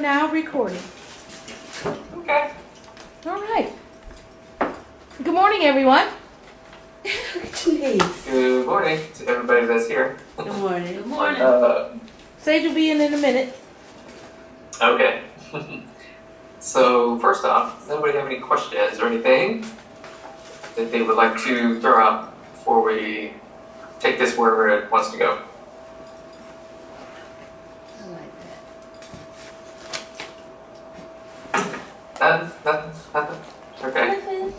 now recording. Okay. All right. Good morning, everyone. Jeez. Good morning to everybody that's here. Good morning. Good morning. Uh, Sage will be in a minute. okay. So first off, does anybody have any questions or anything that they would like to throw out before we take this wherever it wants to go? I like Nothing. Okay. that.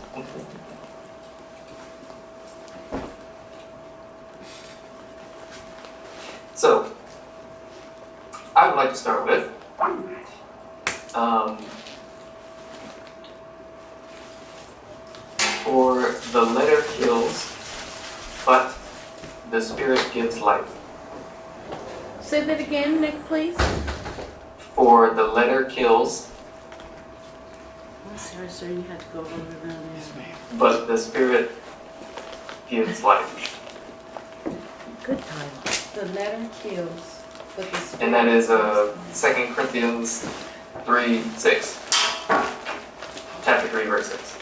So, I would like to start with for the letter kills, but the spirit gives life. Say that again, Nick, please. For the letter kills, I'm sorry, sir, you have to go over around there. but the spirit gives life. Good title. The letter kills, but the spirit... And that is 2 Corinthians 3:6. Chapter 3, verse 6.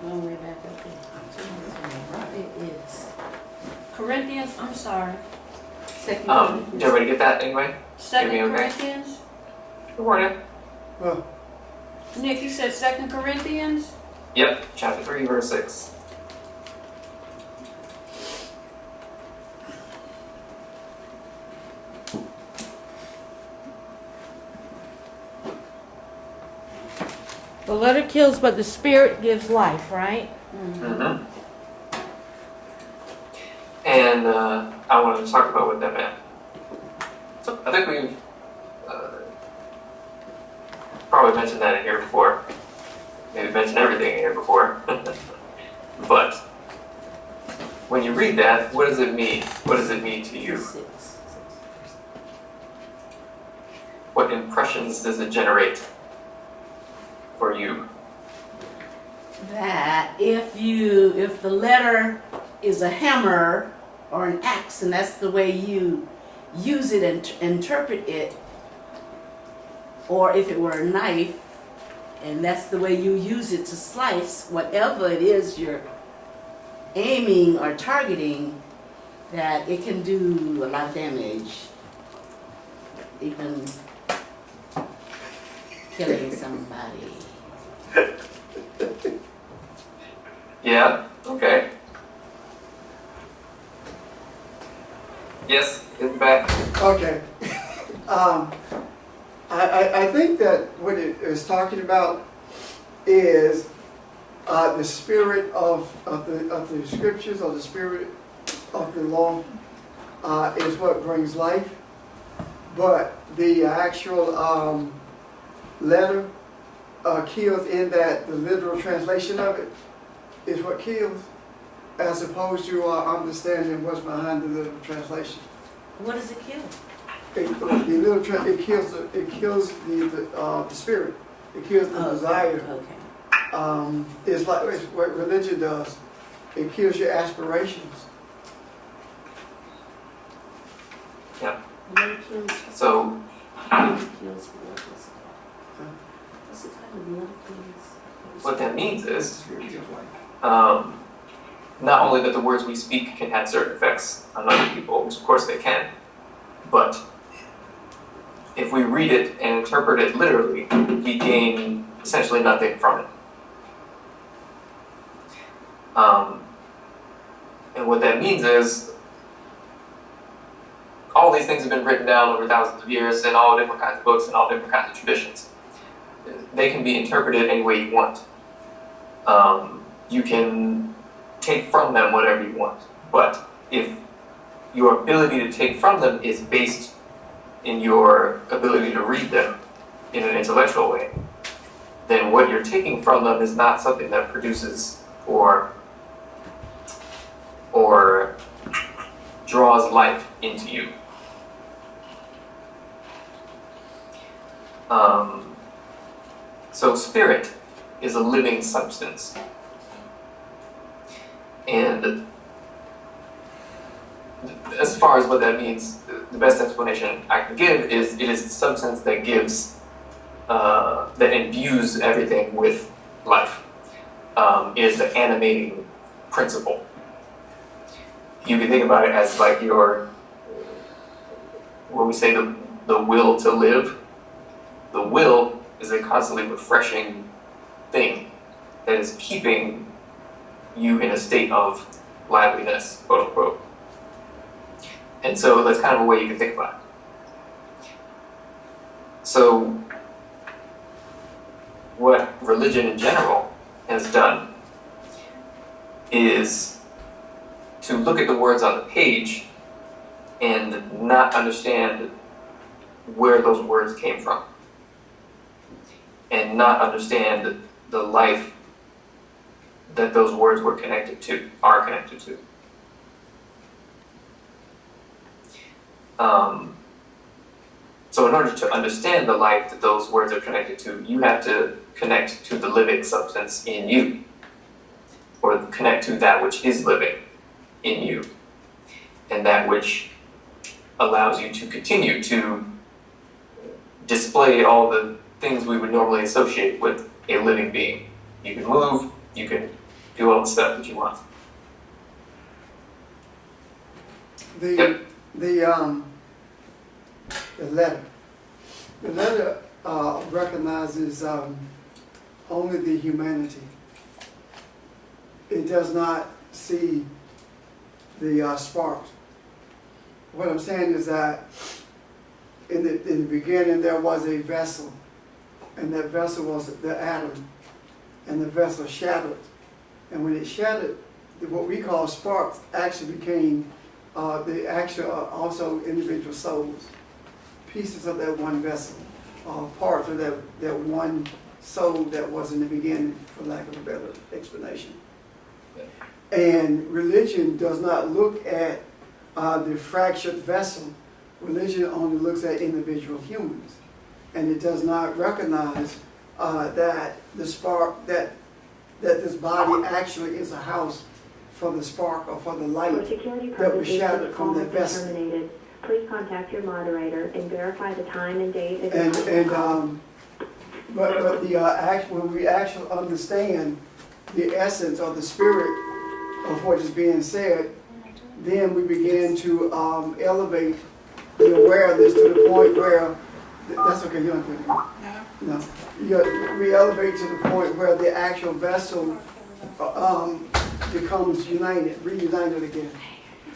Going way back up there. It is. Corinthians, I'm sorry. Second Did everybody get that anyway? Second Give me okay. Corinthians? Good morning. Nick, you said Second Corinthians? Yep, chapter 3, verse 6. The letter kills, but the spirit gives life, right? Mm-hmm. And I wanted to talk about what that meant. So I think we've probably mentioned that in here before. Maybe mentioned everything in here before. But when you read that, what does it mean? What does it mean to you? What impressions does it generate for you? That if the letter is a hammer or an axe, and that's the way you use it and interpret it, or if it were a knife, and that's the way you use it to slice whatever it is you're aiming or targeting, that it can do a lot of damage, even killing somebody. Yeah? Okay. Yes, in the back. Okay. I think that what it is talking about is the spirit of the scriptures, or the spirit of the law is what brings life. But the actual letter kills, in that the literal translation of it is what kills, as opposed to understanding what's behind the literal translation. What does it kill? It kills the spirit. It kills the desire. Okay. It's like what religion does. It kills your aspirations. Yeah. What kills? So, What kills? What's the title of the letter kills? what that means The is, spirit gives life. not only that the words we speak can have certain effects on other people, which of course they can, but if we read it and interpret it literally, we gain essentially nothing from it. And what that means is, all these things have been written down over thousands of years in all different kinds of books and all different kinds of traditions. They can be interpreted any way you want. You can take from them whatever you want. But if your ability to take from them is based in your ability to read them in an intellectual way, then what you're taking from them is not something that produces or draws life into you. So spirit is a living substance. And as far as what that means, the best explanation I can give is it is the substance that gives, that imbues everything with life. Is the animating principle. You can think about it as like when we say the will to live, the will is a constantly refreshing thing that is keeping you in a state of liveliness, quote unquote. And so that's kind of a way you can think about it. So what religion in general has done is to look at the words on the page and not understand where those words came from, and not understand the life that those words are connected to. So in order to understand the life that those words are connected to, you have to connect to the living substance in you, or connect to that which is living in you, and that which allows you to continue to display all the things we would normally associate with a living being. You can move, you can do all the stuff that you want. Yep. The letter recognizes only the humanity. It does not see the sparks. What I'm saying is that in the beginning there was a vessel, and that vessel was the atom, and the vessel shattered. And when it shattered, what we call sparks actually became the actual also individual souls, pieces of that one vessel, parts of that one soul that was in the beginning, for lack of a better explanation. And religion does not look at the fractured vessel. Religion only looks at individual humans, and it does not recognize that the spark, that this body actually is a house for the spark or for the light that was shattered from that vessel. Terminated. Please contact your moderator and verify the time and date of But when we actually understand the essence or the spirit of what is being said, then we begin to elevate the awareness to the point where that's okay. You don't put it. No, we elevate to the point where the actual vessel becomes reunited again.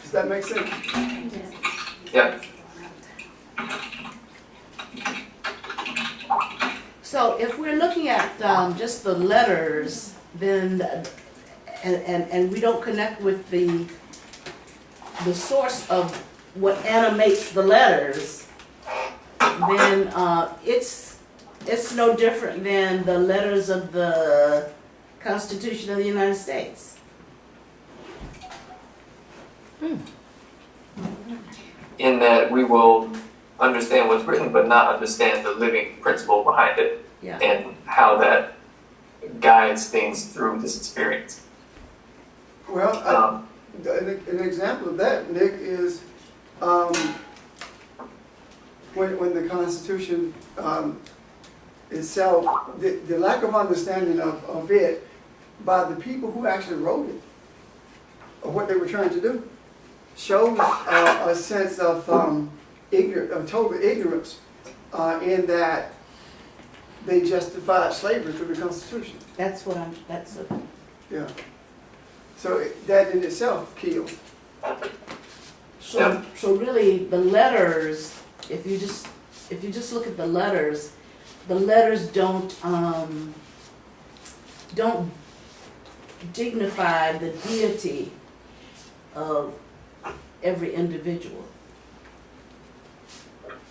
Does that make sense? Yeah. So if we're looking at just the letters, then and we don't connect with the source of what animates the letters, then it's no different than the letters of the Constitution of the United States. In that we will understand what's written, but not understand the living principle behind it, Yeah. and how that guides things through this experience. Well, an example of that, Nick, is when the Constitution itself, the lack of understanding of it by the people who actually wrote it, of what they were trying to do, shows a sense of total ignorance in that they justified slavery through the Constitution. Yeah. So that in itself killed. So really the letters, if you just look at the letters don't dignify the deity of every individual.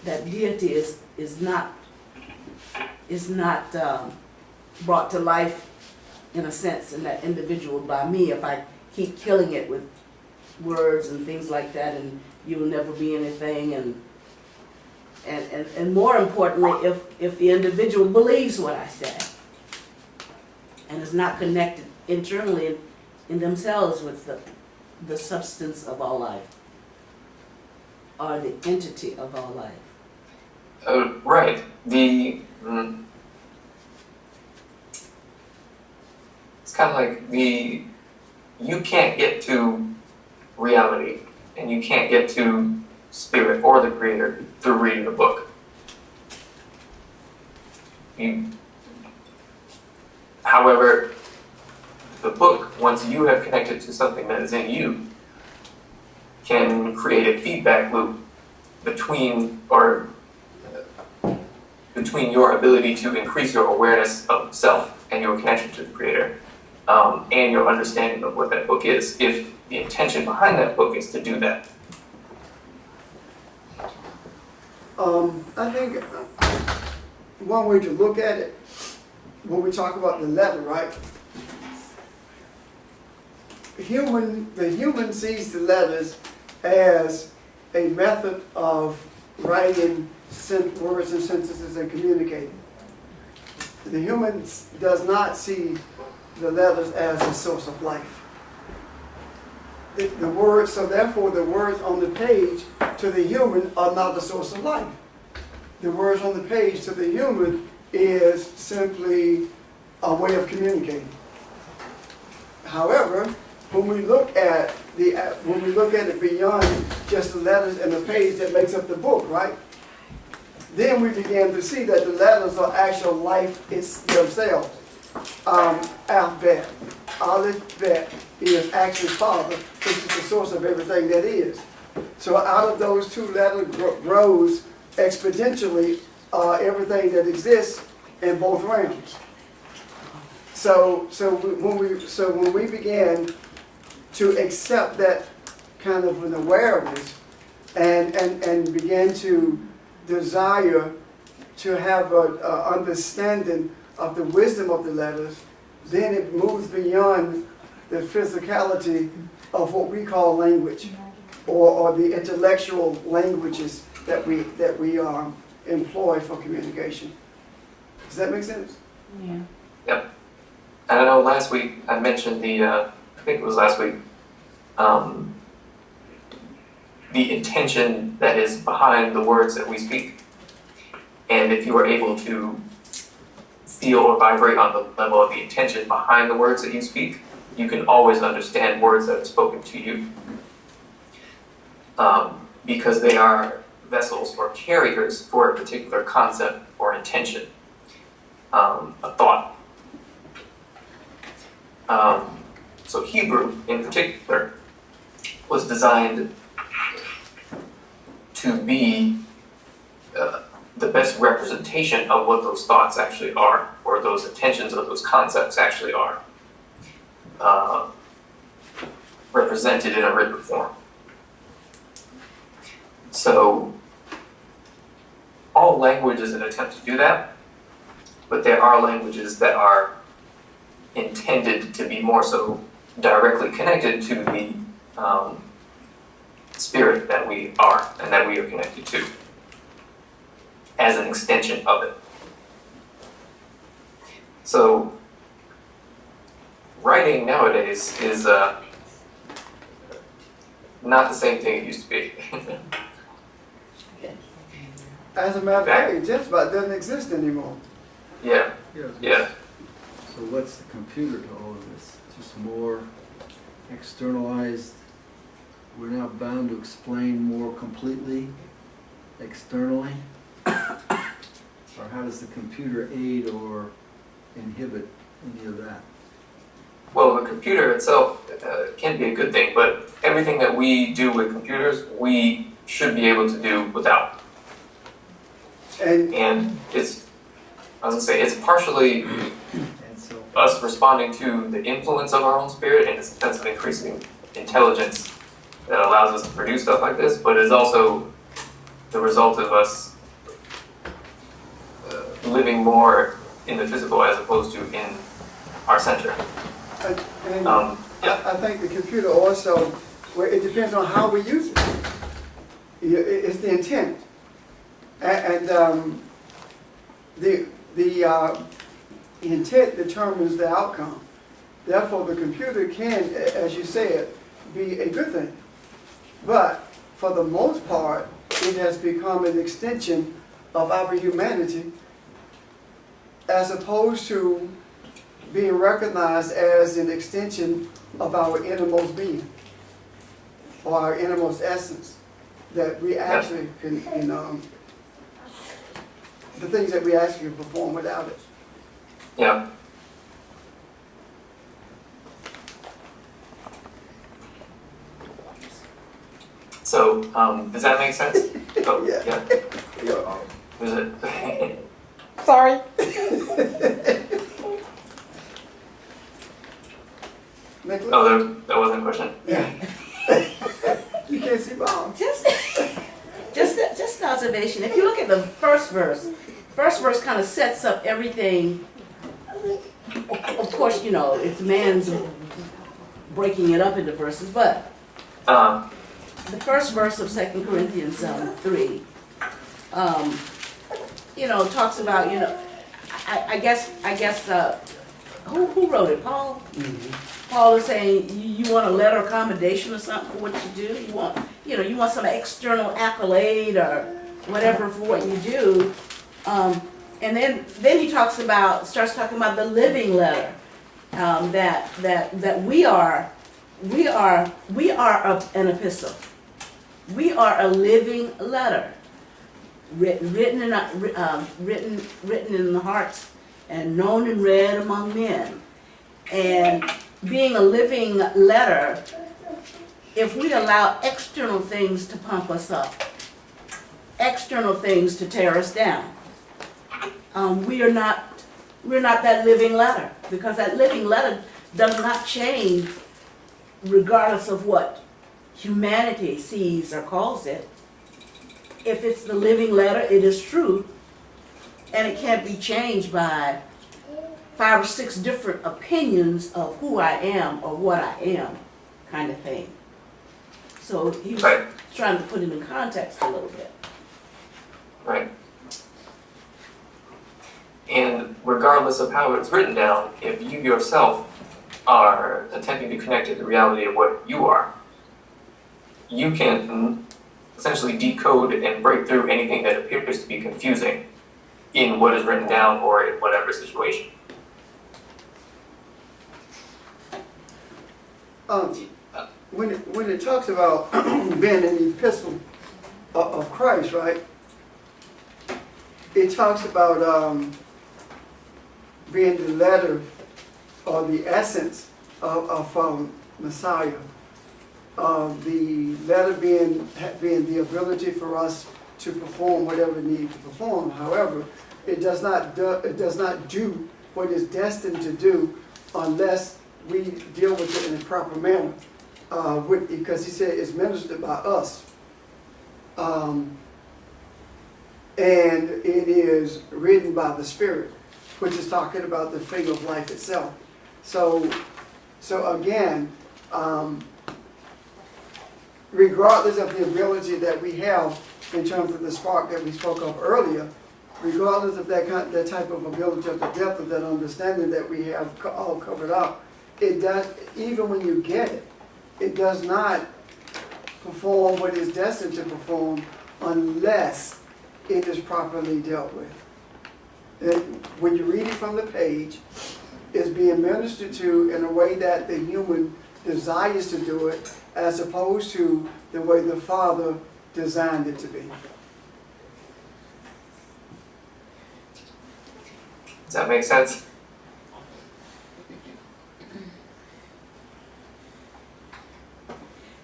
That deity is not brought to life in a sense in that individual by me if I keep killing it with words and things like that, and you will never be anything, and more importantly, if the individual believes what I say and is not connected internally in themselves with the substance of all life, or the entity of all life. Right. It's kind of like you can't get to reality, and you can't get to spirit or the creator through reading a book. However, the book, once you have connected to something that is in you, can create a feedback loop between your ability to increase your awareness of self and your connection to the creator, and your understanding of what that book is, if the intention behind that book is to do that. I think one way to look at it, when we talk about the letter, right? The human sees the letters as a method of writing words and sentences and communicating. The human does not see the letters as a source of life. The words, so therefore the words on the page to the human are not the source of life. The words on the page to the human is simply a way of communicating. However, when we look at it beyond just the letters and the page that makes up the book, right? Then we begin to see that the letters are actual life themselves. Alphabet, Aleph, Bet is actually Father, which is the source of everything that is. So out of those two letters grows exponentially everything that exists in both realms. So when we began to accept that kind of an awareness and began to desire to have an understanding of the wisdom of the letters, then it moves beyond the physicality of what we call language, or the intellectual languages that we employ for communication. Does that make sense? Yeah. Yep. And I know last week I mentioned I think it was last week, the intention that is behind the words that we speak. And if you are able to feel or vibrate on the level of the intention behind the words that you speak, you can always understand words that are spoken to you. Because they are vessels or carriers for a particular concept or intention, a thought. So Hebrew, in particular, was designed to be the best representation of what those thoughts actually are, or those intentions or those concepts actually are, represented in a written form. So all language is an attempt to do that, but there are languages that are intended to be more so directly connected to the spirit that we are and that we are connected to, as an extension of it. So writing nowadays is not the same thing it used to be. As a matter of fact, it just about doesn't exist anymore. Yeah. Yeah. So what's the computer to all of this? Just more externalized? We're now bound to explain more completely externally? Or how does the computer aid or inhibit any of that? Well, the computer itself can be a good thing, but everything that we do with computers, we should be able to do without. And it's, I was gonna say, it's partially And so, us responding to the influence of our own spirit in a sense of increasing intelligence that allows us to produce stuff like this, but it's also the result of us living more in the physical as opposed to in our center. And Yeah. I think the computer also, well, it depends on how we use it. It's the intent. And the intent determines the outcome. Therefore, the computer can, as you said, be a good thing. But for the most part, it has become an extension of our humanity as opposed to being recognized as an extension of our innermost being or our innermost essence, that we actually can the things that we actually can perform without it. Yeah. So, does that make sense? Oh, Yeah. yeah. Is it? Sorry. Nicholas? Oh, that wasn't a question. Yeah. You can't see Bob. Just an observation. If you look at the first verse kind of sets up everything. Of course, you know, it's man's breaking it up into verses, but the first verse of 2 Corinthians 3, you know, talks about, you know, I guess, who wrote it? Paul? Paul is saying you want a letter of commendation or something for what you do. You want some external accolade or whatever for what you do. And then he starts talking about the living letter, that we are an epistle. We are a living letter, written in the hearts and known and read among men. And being a living letter, if we allow external things to pump us up, external things to tear us down, we're not that living letter, because that living letter does not change regardless of what humanity sees or calls it. If it's the living letter, it is true, and it can't be changed by 5 or 6 different opinions of who I am or what I am, kind of thing. So he was Right. trying to put it in context a little bit. Right. And regardless of how it's written down, if you yourself are attempting to connect to the reality of what you are, you can essentially decode and break through anything that appears to be confusing in what is written down or in whatever situation. When it talks about being an epistle of Christ, right? It talks about being the letter or the essence of Messiah. The letter being the ability for us to perform whatever we need to perform. However, it does not do what it's destined to do unless we deal with it in a proper manner. Because he said it's ministered by us. And it is written by the Spirit, which is talking about the finger of life itself. So again, regardless of the ability that we have in terms of the spark that we spoke of earlier, regardless of that type of ability, of the depth of that understanding that we have all covered up, it does, even when you get it, it does not perform what it's destined to perform unless it is properly dealt with. When you read it from the page, it's being ministered to in a way that the human desires to do it, as opposed to the way the Father designed it to be. Does that make sense?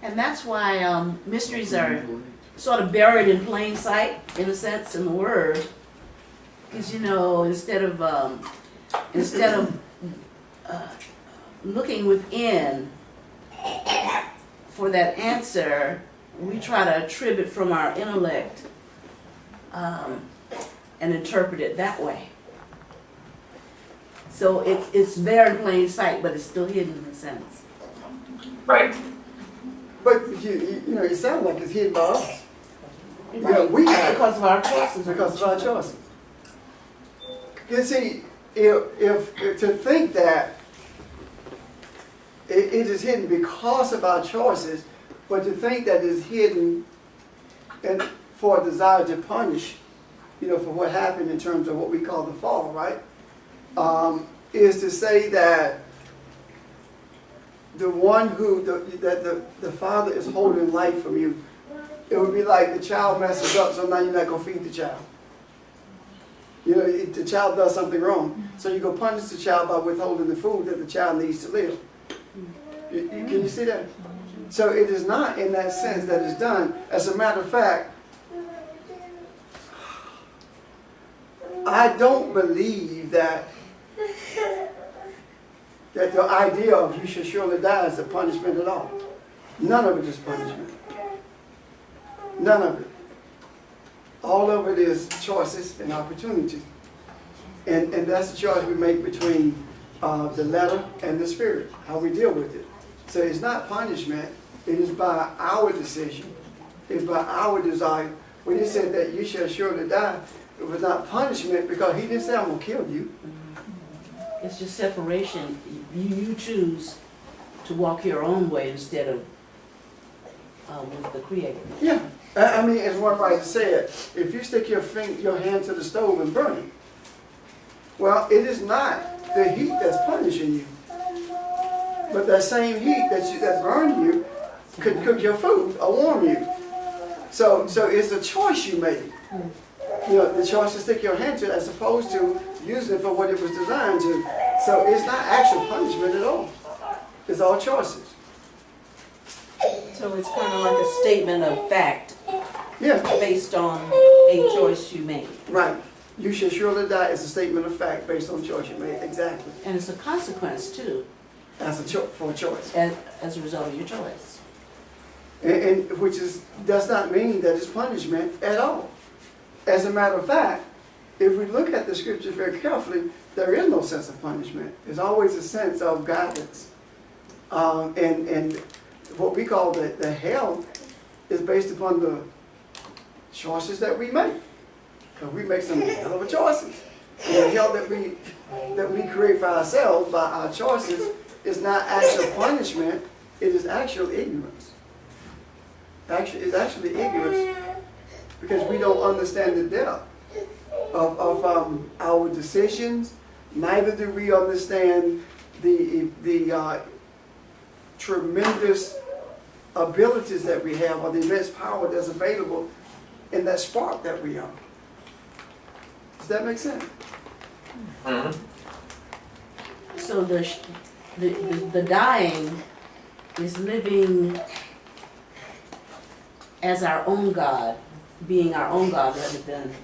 And that's why mysteries are sort of buried in plain sight, in a sense, in the Word. Because, you know, instead of looking within for that answer, we try to attribute from our intellect and interpret it that way. So it's there in plain sight, but it's still hidden in a sense. Right. But you know, it sounds like it's hidden by us. Yeah, we have it Because of our choices. because of our choices. You see, if to think that it is hidden because of our choices, but to think that it's hidden and for a desire to punish, for what happened in terms of what we call the fall, right? Is to say that the one the father is holding life from you, it would be like the child messes up, so now you're not going to feed the child. If the child does something wrong, so you go punish the child by withholding the food that the child needs to live. Can you see that? So it is not in that sense that it's done. As a matter of fact, I don't believe that the idea of you should surely die is a punishment at all. None of it is punishment. None of it. All of it is choices and opportunities. And that's the choice we make between the letter and the spirit, how we deal with it. So it's not punishment. It is by our decision. It's by our desire. When he said that you shall surely die, it was not punishment because he didn't say, I'm going to kill you. It's just separation. You choose to walk your own way instead of with the Creator. Yeah. I mean, as one writer said, if you stick your hand to the stove and burn it, well, it is not the heat that's punishing you. But that same heat that's burning you could cook your food or warm you. So it's a choice you made. The choice to stick your hand to it as opposed to using it for what it was designed to. So it's not actual punishment at all. It's all choices. So it's kind of like a statement of fact Yeah, based on a choice you made. right. You shall surely die is a statement of fact based on the choice you made. Exactly. And it's a consequence too, As for a choice. as a result of your choice. And which does not mean that it's punishment at all. As a matter of fact, if we look at the scriptures very carefully, there is no sense of punishment. There's always a sense of guidance. And what we call the hell is based upon the choices that we make. Because we make some hell of a choices. And the hell that we create for ourselves by our choices is not actual punishment, it is actual ignorance. It's actually ignorance because we don't understand the depth of our decisions. Neither do we understand the tremendous abilities that we have or the immense power that's available in that spark that we are. Does that make sense? Mm-hmm. So the dying is living as our own God, being our own God rather than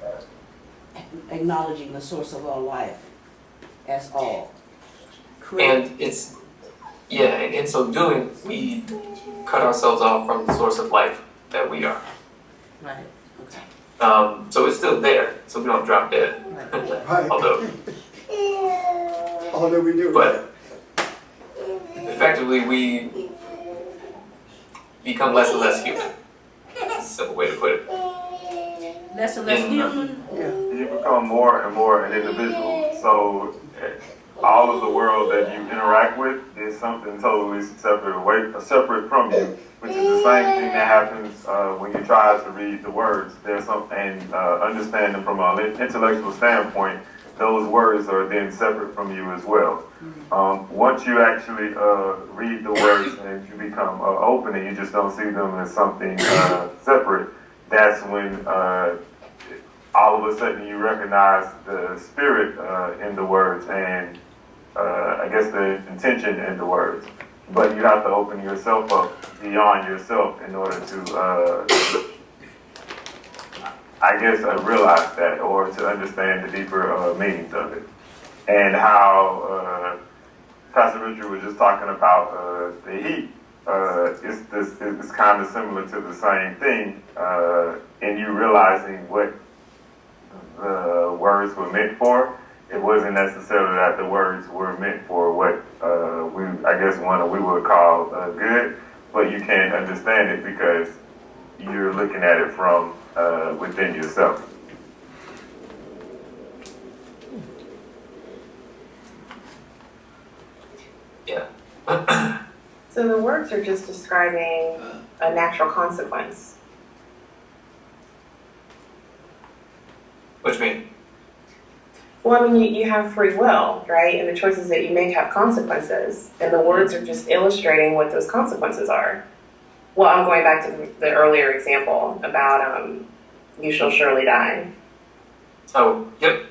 acknowledging the source of all life as all. Correct? And in so doing, we cut ourselves off from the source of life that we are. Right. Okay. So it's still there, so we don't drop dead. Right. Although we do. But effectively, we become less and less human. That's a simple way to put it. Less and less human. Yeah. You become more and more an individual. So all of the world that you interact with is something totally separate from you, which is the same thing that happens when you try to read the words. There's something, and understand them from an intellectual standpoint, those words are then separate from you as well. Once you actually read the words and you become open and you just don't see them as something separate, that's when all of a sudden you recognize the spirit in the words and I guess the intention in the words. But you have to open yourself up beyond yourself in order to, realize that or to understand the deeper meanings of it. And how Pastor Richard was just talking about the heat. It's kind of similar to the same thing in you realizing what the words were meant for. It wasn't necessarily that the words were meant for what we would call good, but you can't understand it because you're looking at it from within yourself. Yeah. So the words are just describing a natural consequence. What do you mean? Well, I mean, you have free will, right? And the choices that you make have consequences. And the words are just illustrating what those consequences are. Well, I'm going back to the earlier example about you shall surely die. Oh, yep.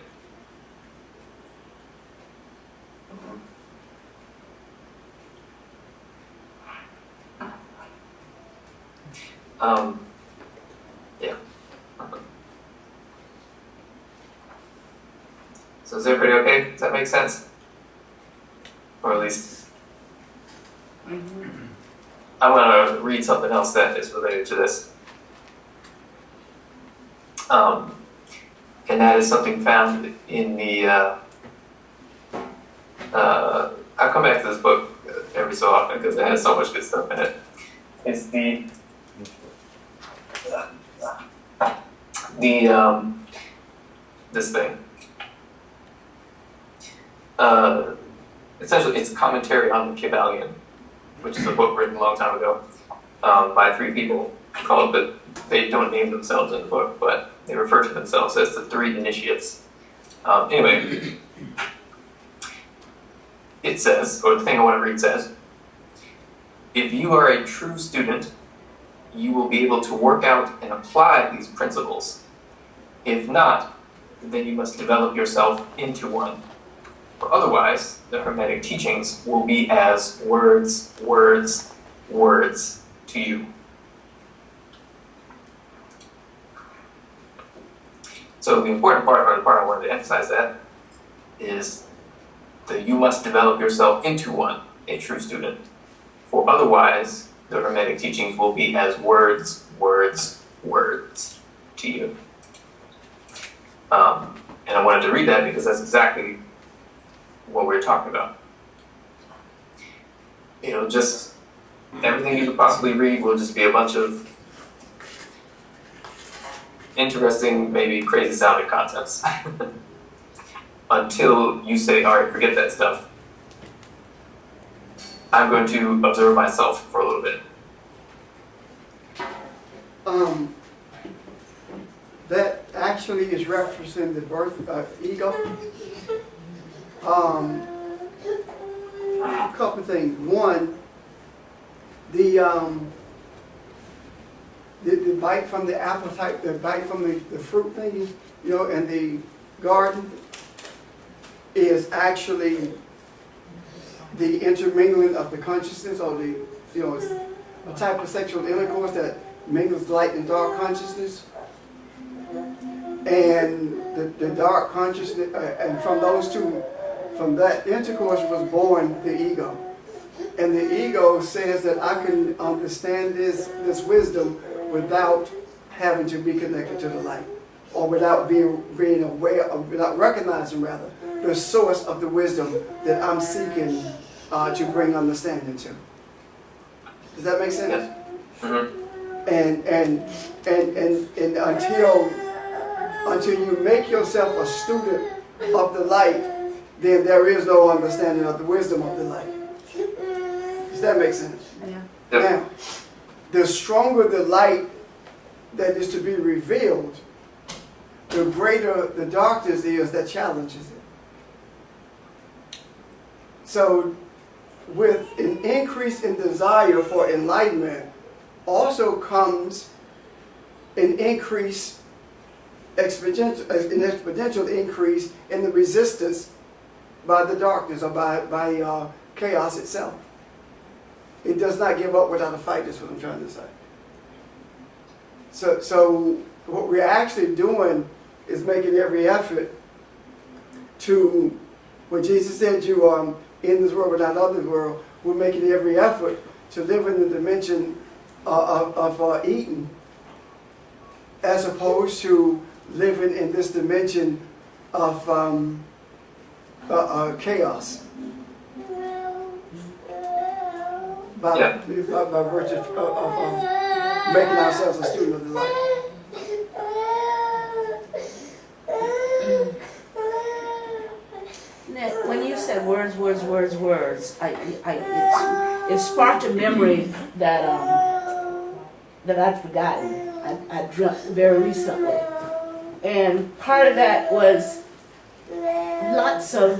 Yeah. So is everybody okay? Does that make sense? Or at least, I want to read something else that is related to this. And that is something found in the, I'll come back to this book every so often because it has so much good stuff in it. It's this thing. Essentially, it's a commentary on the Kybalion, which is a book written a long time ago by 3 people called, but they don't name themselves in the book, but they refer to themselves as the 3 initiates. Anyway, it says, or the thing I want to read says, if you are a true student, you will be able to work out and apply these principles. If not, then you must develop yourself into one. For otherwise, the Hermetic teachings will be as words, words, words to you. So the important part, or the part I wanted to emphasize that, is that you must develop yourself into one, a true student. For otherwise, the Hermetic teachings will be as words, words, words to you. And I wanted to read that because that's exactly what we're talking about. You know, just everything you could possibly read will just be a bunch of interesting, maybe crazy sounding concepts. Until you say, all right, forget that stuff. I'm going to observe myself for a little bit. That actually is referencing the birth ego. A couple of things. One, the bite from the apple type, the bite from the fruit thingy, you know, in the garden is actually the intermingling of the consciousness, or the, you know, it's a type of sexual intercourse that mingles light and dark consciousness. And the dark consciousness, and from those two, from that intercourse was born the ego. And the ego says that I can understand this wisdom without having to be connected to the light, or without being aware of, without recognizing rather, the source of the wisdom that I'm seeking to bring understanding to. Does that make sense? Yes. Mm-hmm. And until you make yourself a student of the light, then there is no understanding of the wisdom of the light. Does that make sense? Yeah. Yep. Now, the stronger the light that is to be revealed, the greater the darkness is that challenges it. So, with an increase in desire for enlightenment, also comes an increase, an exponential increase in the resistance by the darkness, or by chaos itself. It does not give up without a fight, is what I'm trying to say. So what we're actually doing is making every effort to, when Jesus said you are in this world but not of this world, we're making every effort to live in the dimension of Eden, as opposed to living in this dimension of chaos. By virtue of making ourselves a student of the light. Nick, when you said words, words, words, words. It sparked a memory that I'd forgotten. I dreamt very recently, and part of that was lots of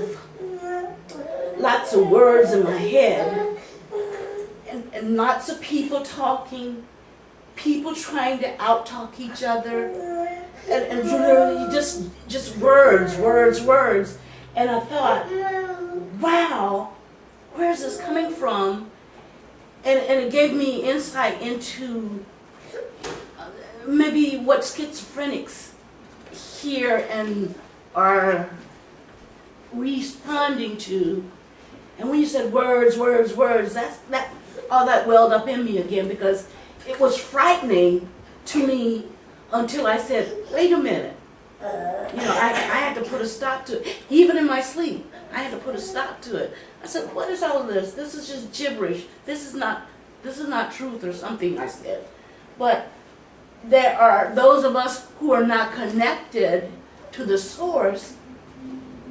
words in my head, and lots of people talking, people trying to out-talk each other, and literally just words, words, words. And I thought, wow, where's this coming from? And it gave me insight into maybe what schizophrenics hear and are responding to. And when you said words, words, words, all that welled up in me again, because it was frightening to me until I said, wait a minute. I had to put a stop to it. Even in my sleep, I had to put a stop to it. I said, what is all this? This is just gibberish. This is not truth or something, I said. But there are those of us who are not connected to the source,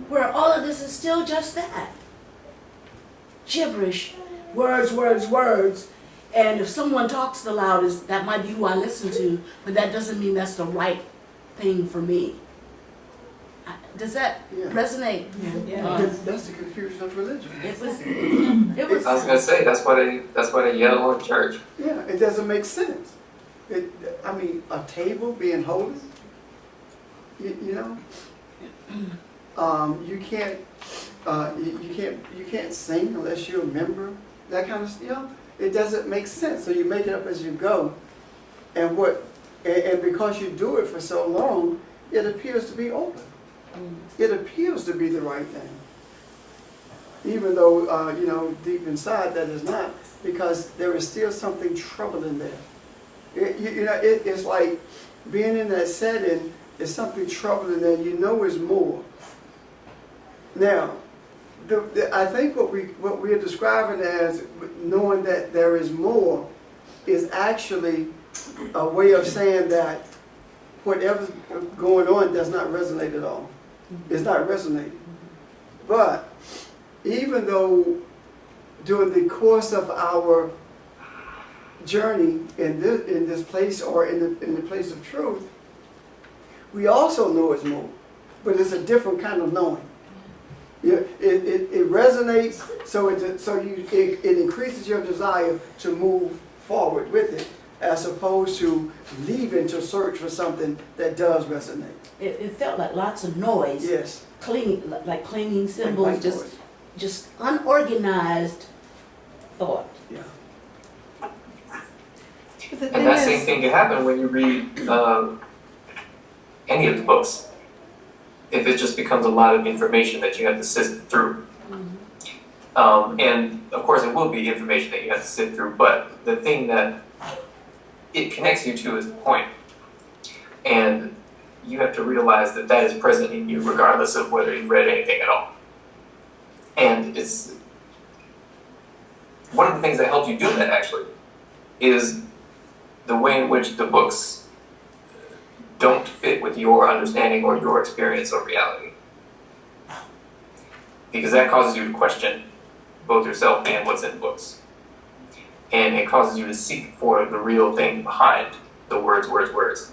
where all of this is still just that. Gibberish, words, words, words. And if someone talks the loudest, that might be who I listen to, but that doesn't mean that's the right thing for me. Does that resonate? That's the confusion of religion. It was. I was gonna say that's why they yell in church. Yeah, it doesn't make sense. A table being holy, you can't sing unless you're a member. That kind of stuff. It doesn't make sense. So you make it up as you go, and because you do it for so long, it appears to be open. It appears to be the right thing, even though deep inside that is not, because there is still something troubling there. It's like being in that setting. There's something troubling there. Is more. Now, I think what we are describing as knowing that there is more is actually a way of saying that whatever's going on does not resonate at all. It's not resonating. But even though during the course of our journey in this place or in the place of truth, we also know it's more, but it's a different kind of knowing. Yeah, it resonates, so it increases your desire to move forward with it, as opposed to leaving to search for something that does resonate. It felt like lots of noise. Yes. Like clanging cymbals, Like just unorganized thought. Yeah. And that same thing can happen when you read any of the books. If it just becomes a lot of information that you have to sift through. And of course it will be information that you have to sift through, but the thing that it connects you to is the point. And you have to realize that that is present in you regardless of whether you've read anything at all. And it's one of the things that helps you do that actually is the way in which the books don't fit with your understanding or your experience of reality. Because that causes you to question both yourself and what's in books. And it causes you to seek for the real thing behind the words, words, words,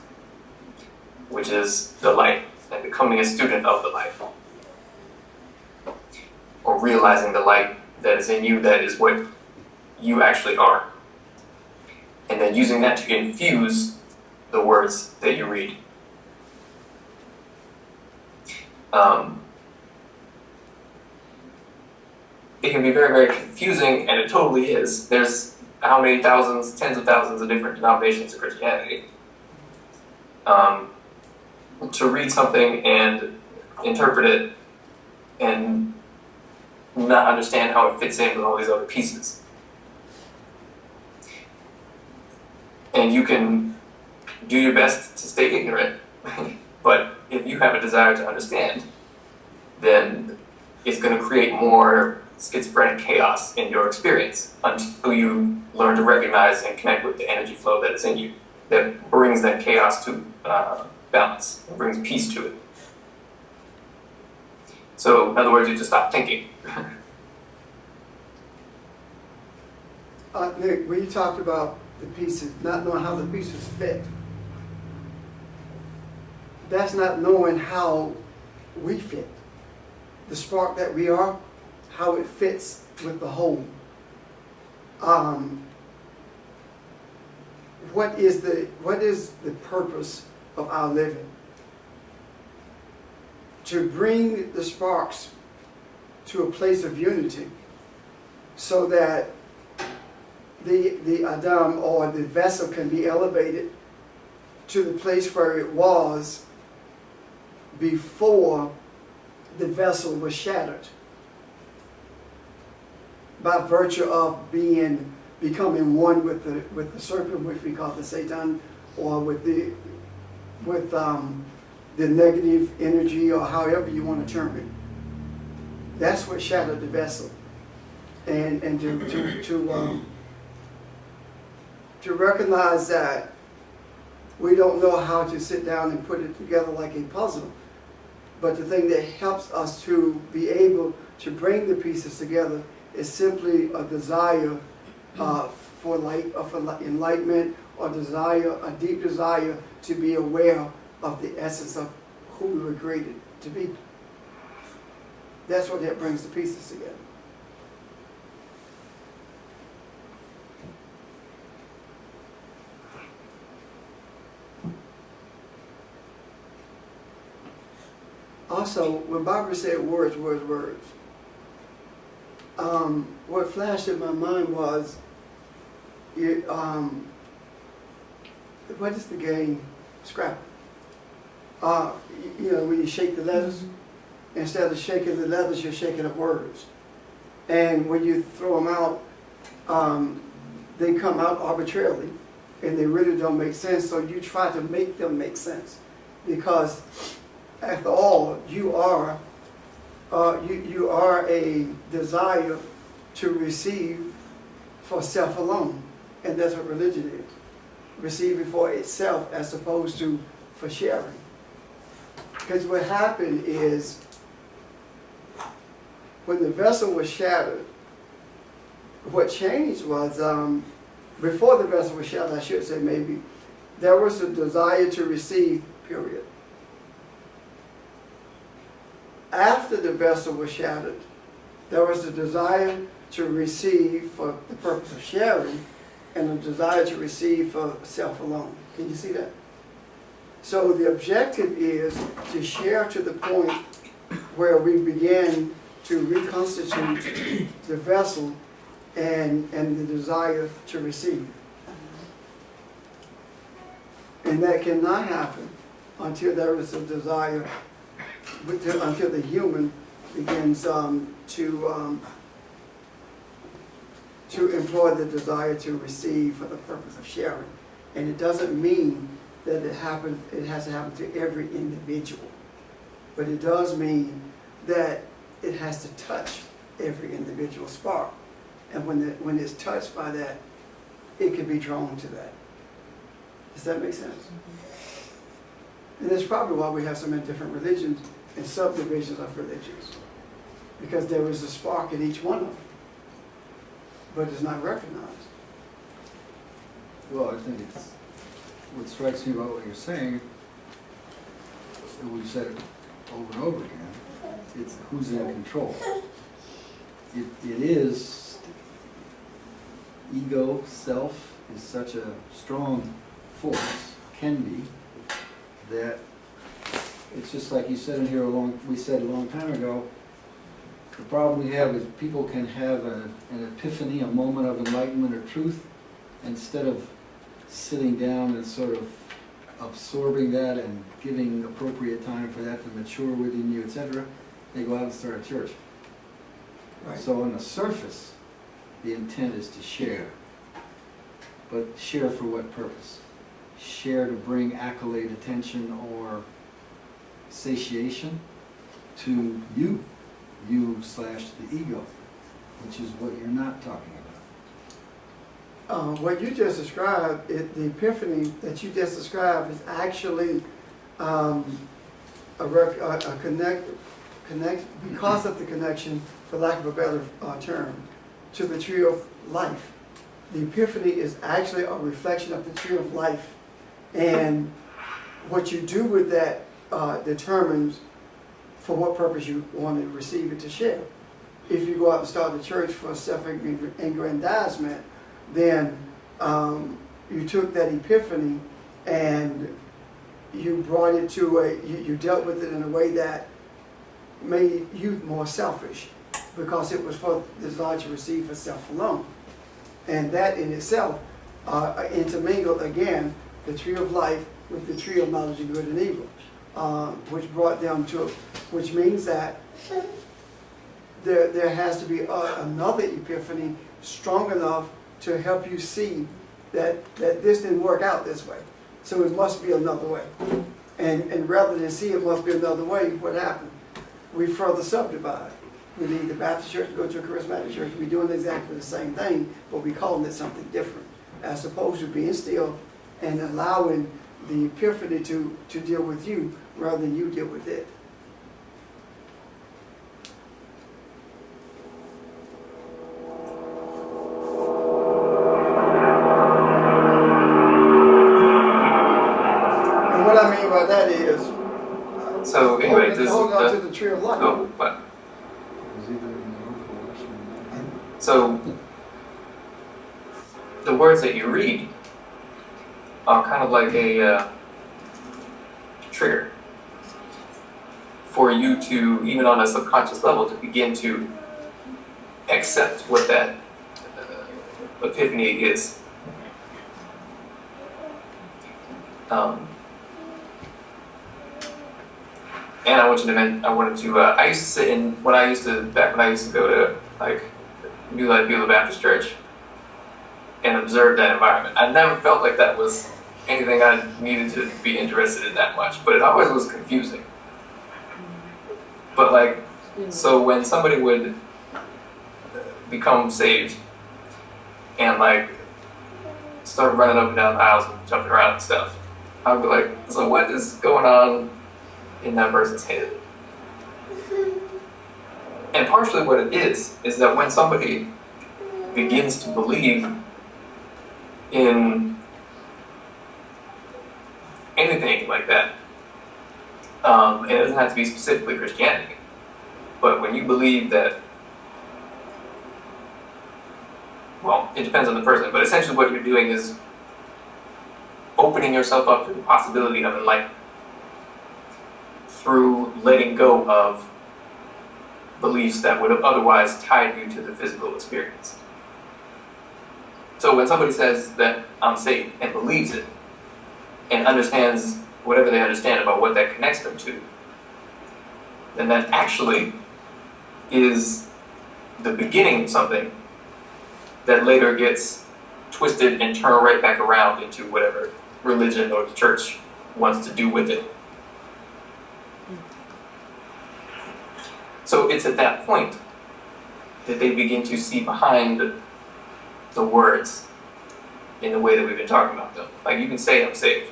which is the light and becoming a student of the light. Or realizing the light that is in you, that is what you actually are. And then using that to infuse the words that you read. It can be very, very confusing, and it totally is. There's how many thousands, tens of thousands of different denominations of Christianity. To read something and interpret it and not understand how it fits in with all these other pieces. And you can do your best to stay ignorant, but if you have a desire to understand, then it's going to create more schizophrenic chaos in your experience until you learn to recognize and connect with the energy flow that is in you, that brings that chaos to balance, brings peace to it. So, in other words, you just stop thinking. Nick, when you talked about the pieces, not knowing how the pieces fit, that's not knowing how we fit. The spark that we are, how it fits with the whole. What is the purpose of our living? To bring the sparks to a place of unity, so that the Adam, or the vessel, can be elevated to the place where it was before the vessel was shattered, by virtue of becoming one with the serpent, which we call the Satan, or with the negative energy, or however you want to term it. That's what shattered the vessel. And to recognize that we don't know how to sit down and put it together like a puzzle, but the thing that helps us to be able to bring the pieces together is simply a desire for light, or for enlightenment, or a deep desire to be aware of the essence of who we were created to be. That's what that brings the pieces together. Also, when Barbara said words, what flashed in my mind was, what is the game? Scrabble. When you shake the letters, instead of shaking the letters, you're shaking up words. And when you throw them out, they come out arbitrarily, and they really don't make sense. So you try to make them make sense, because after all, you are a desire to receive for self alone, and that's what religion is: receiving for itself as opposed to for sharing. Because what happened is, when the vessel was shattered, what changed was, before the vessel was shattered, I should say maybe, there was a desire to receive, period. After the vessel was shattered, there was a desire to receive for the purpose of sharing, and a desire to receive for self alone. Can you see that? So the objective is to share to the point where we begin to reconstitute the vessel and the desire to receive. And that cannot happen until there is a desire, until the human begins to employ the desire to receive for the purpose of sharing. And it doesn't mean that it has to happen to every individual, but it does mean that it has to touch every individual spark. And when it's touched by that, it can be drawn to that. Does that make sense? And that's probably why we have so many different religions and subdivisions of religions, because there is a spark in each one of them, but it's not recognized. Well, I think it's, what strikes me about what you're saying, and we've said it over and over again, it's who's in control. It is, ego, self, is such a strong force, can be, that it's just like you said in here we said a long time ago, the problem we have is people can have an epiphany, a moment of enlightenment or truth, instead of sitting down and sort of absorbing that and giving appropriate time for that to mature within you, etc., they go out and start a church. Right. So on the surface, the intent is to share. But share for what purpose? Share to bring accolade, attention, or satiation to you / the ego, which is what you're not talking about. What you just described, the epiphany that you just described, is actually a connect because of the connection, for lack of a better term, to the tree of life. the Epiphany is actually a reflection of the tree of life. And what you do with that determines for what purpose you want to receive it to share. If you go out and start a church for self-aggrandizement, then you took that Epiphany and you brought it to you dealt with it in a way that made you more selfish, because it was for the desire to receive for self alone. And that in itself intermingled again the tree of life with the tree of knowledge of good and evil, which brought them to, which means that there has to be another Epiphany strong enough to help you see that this didn't work out this way. So it must be another way. And rather than see it must be another way, what happened? We further subdivide. We leave the Baptist church to go to a charismatic church. We're doing exactly the same thing, but we're calling it something different, as opposed to being still and allowing the Epiphany to deal with you rather than you deal with it. And what I mean by that is, So anyway, this hold on to the tree of life. oh, what? It's either no coercion. So the words that you read are kind of like a trigger for you to, even on a subconscious level, to begin to accept what that epiphany is. And I wanted to, I used to sit in, back when I used to go to, like, New Life Beulah Baptist Church and observe that environment. I never felt like that was anything I needed to be interested in that much, but it always was confusing. But like, so when somebody would become saved and like start running up and down the aisles and jumping around and stuff, I would be like, so what is going on in that person's head? And partially what it is that when somebody begins to believe in anything like that, and it doesn't have to be specifically Christianity, but when you believe that, well, it depends on the person, but essentially what you're doing is opening yourself up to the possibility of enlightenment through letting go of beliefs that would have otherwise tied you to the physical experience. So when somebody says that I'm saved and believes it and understands whatever they understand about what that connects them to, then that actually is the beginning of something that later gets twisted and turned right back around into whatever religion or the church wants to do with it. So it's at that point that they begin to see behind the words in the way that we've been talking about them. Like, you can say I'm saved,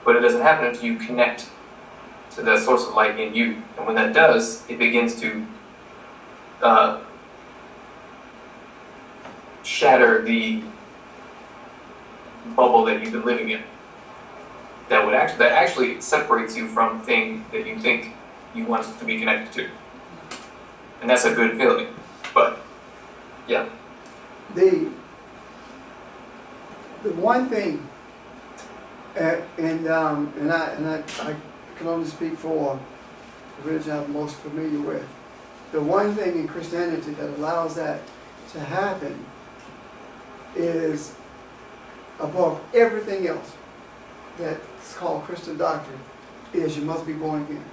but it doesn't happen until you connect to that source of light in you. And when that does, it begins to shatter the bubble that you've been living in. That actually separates you from the thing that you think you want to be connected to. And that's a good feeling. But yeah. The one thing, and I can only speak for the religion I'm most familiar with. The one thing in Christianity that allows that to happen is, above everything else that's called Christian doctrine, is you must be born again.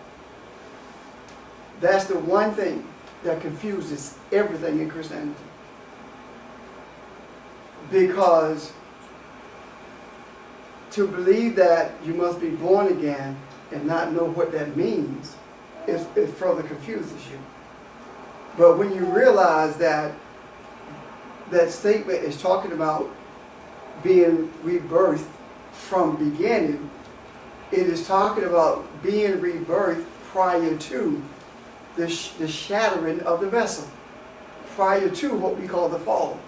That's the one thing that confuses everything in Christianity. Because to believe that you must be born again and not know what that means, it further confuses you. But when you realize that that statement is talking about being rebirthed from beginning, it is talking about being rebirthed prior to the shattering of the vessel, prior to what we call the fall.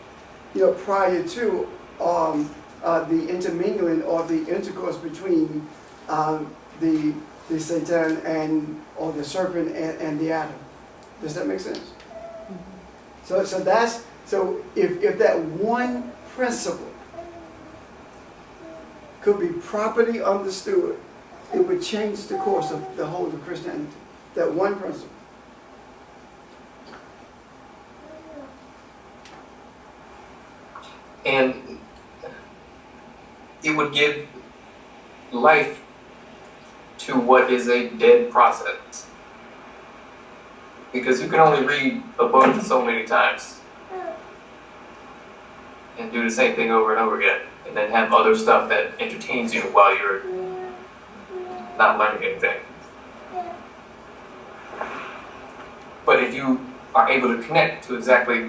Prior to the intermingling or the intercourse between the Satan and or the serpent and the Adam. Does that make sense? So if that one principle could be properly understood, it would change the course of the whole of Christianity. That one principle. And it would give life to what is a dead process. Because you can only read a book so many times and do the same thing over and over again, and then have other stuff that entertains you while you're not learning anything. But if you are able to connect to exactly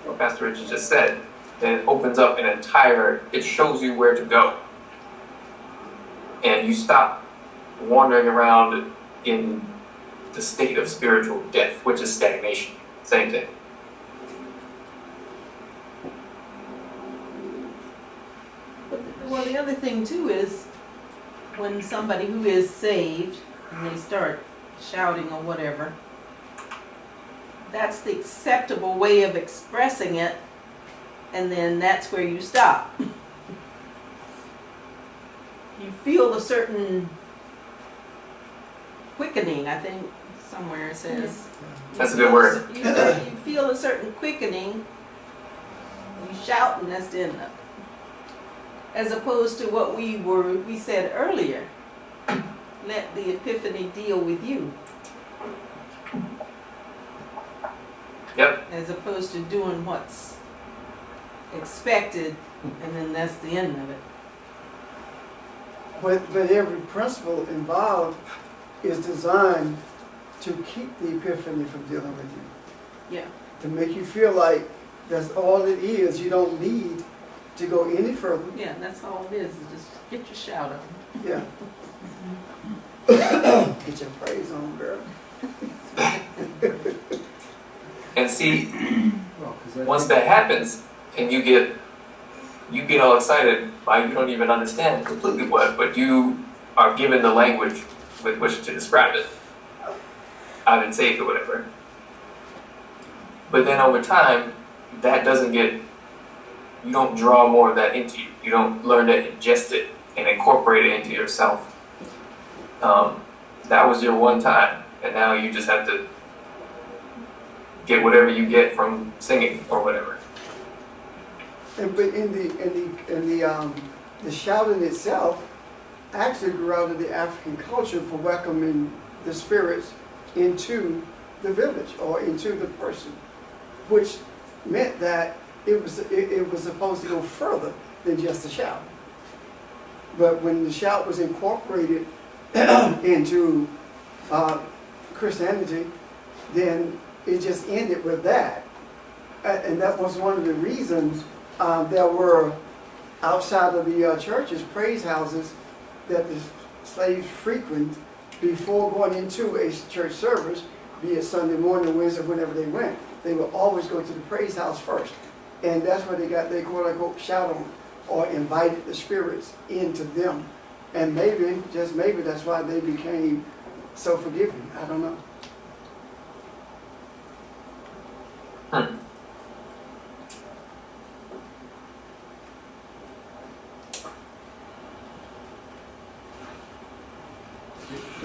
what Pastor Richard just said, then it opens up an entire, it shows you where to go. And you stop wandering around in the state of spiritual death, which is stagnation. Same thing. Well, the other thing too is when somebody who is saved and they start shouting or whatever, that's the acceptable way of expressing it, and then that's where you stop. You feel a certain quickening, I think somewhere it says. That's a good word. You feel a certain quickening, you shout, and that's the end of it. As opposed to what we said earlier, let the epiphany deal with you. Yep. As opposed to doing what's expected, and then that's the end of it. But every principle involved is designed to keep the epiphany from dealing with you. Yeah. To make you feel like that's all it is. You don't need to go any further. Yeah, that's all it is just get your shout on. Yeah. Get your praise on, girl. And see, Well, 'cause I once think- that happens, and you get all excited, like you don't even understand completely what, but you are given the language with which to describe it. I've been saved or whatever. But then over time, that doesn't get, you don't draw more of that into you. You don't learn to ingest it and incorporate it into yourself. That was your one time, and now you just have to get whatever you get from singing or whatever. And but the shouting itself actually grew out of the African culture for welcoming the spirits into the village or into the person, which meant that it was supposed to go further than just a shout. But when the shout was incorporated into Christianity, then it just ended with that. And that was one of the reasons there were, outside of the churches, praise houses that the slaves frequent before going into a church service, be it Sunday morning, Wednesday, whenever they went. They would always go to the praise house first. And that's where they got their quote-unquote shout on, or invited the spirits into them. And maybe, just maybe, that's why they became so forgiving. I don't know.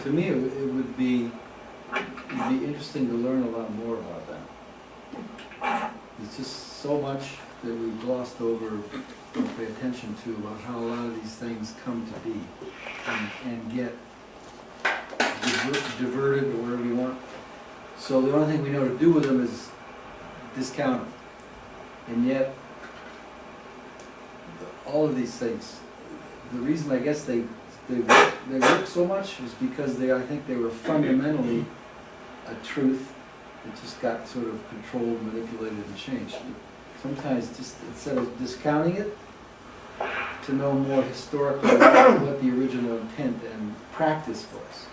To me, it would be interesting to learn a lot more about that. There's just so much that we've glossed over, don't pay attention to, about how a lot of these things come to be and get diverted or whatever you want. So the only thing we know to do with them is discount them. And yet, all of these things, the reason I guess they work so much is because I think they were fundamentally a truth that just got sort of controlled, manipulated, and changed. Sometimes just instead of discounting it, to know more historically what the original intent and practice was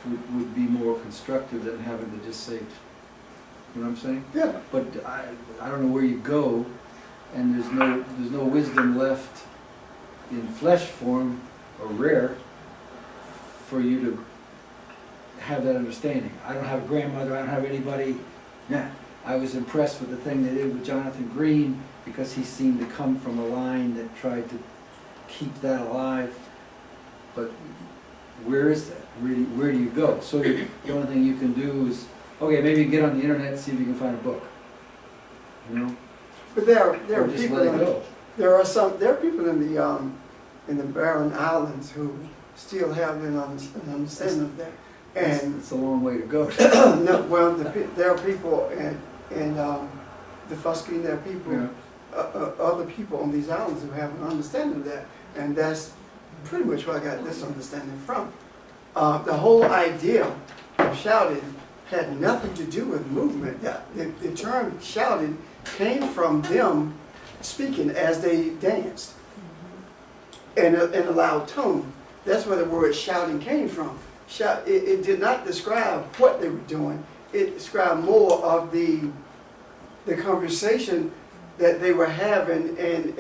would be more constructive than having to just say, you know what I'm saying? Yeah. But I don't know where you go and there's no wisdom left in flesh form or rare for you to have that understanding. I don't have a grandmother, I don't have anybody. Yeah, I was impressed with the thing they did with Jonathan Green because he seemed to come from a line that tried to keep that alive. But where is that? Where do you go? So the only thing you can do is, okay, maybe get on the internet and see if you can find a book. You know? But there Or are just people let it go. there are people in the Barren Islands who still have an understanding of that. And It's a long way to go. no, well, there are people in the Fusky, there are people, Yeah. other people on these islands who have an understanding of that, and that's pretty much where I got this understanding from. The whole idea of shouting had nothing to do with movement. The term shouting came from them speaking as they danced in a loud tone. That's where the word shouting came from. It did not describe what they were doing. It described more of the conversation that they were having, and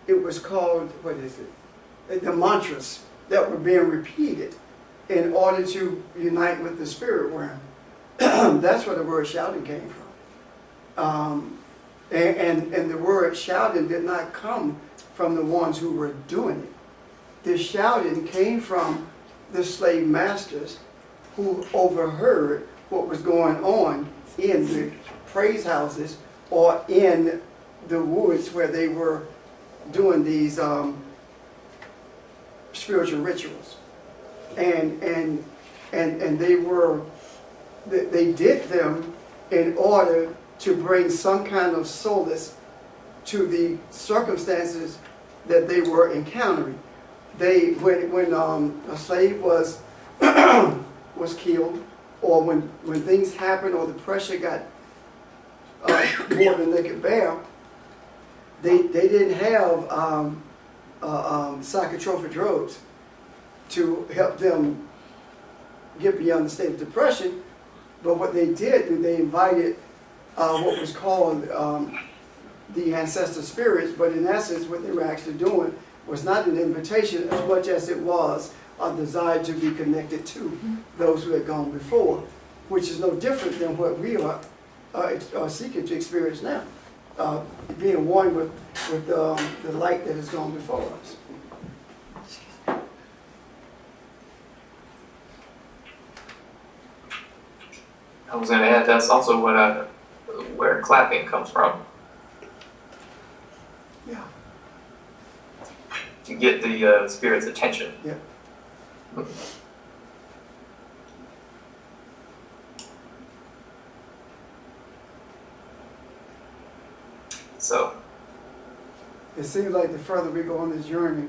it was called, what is it? The mantras that were being repeated in order to unite with the spirit realm. That's where the word shouting came from. And the word shouting did not come from the ones who were doing it. The shouting came from the slave masters who overheard what was going on in the praise houses or in the woods where they were doing these spiritual rituals. And they did them in order to bring some kind of solace to the circumstances that they were encountering. When a slave was was killed, or when things happened, or the pressure got more than they could bear, they didn't have psychotropic drugs to help them get beyond the state of depression. But what they did, they invited what was called the ancestor spirits, but in essence what they were actually doing was not an invitation as much as it was a desire to be connected to those who had gone before, which is no different than what we are seeking to experience now, being one with the light that has gone before us. I was going to add that's also where clapping comes from. Yeah. To get the spirit's attention. Yeah. So. It seems like the further we go on this journey,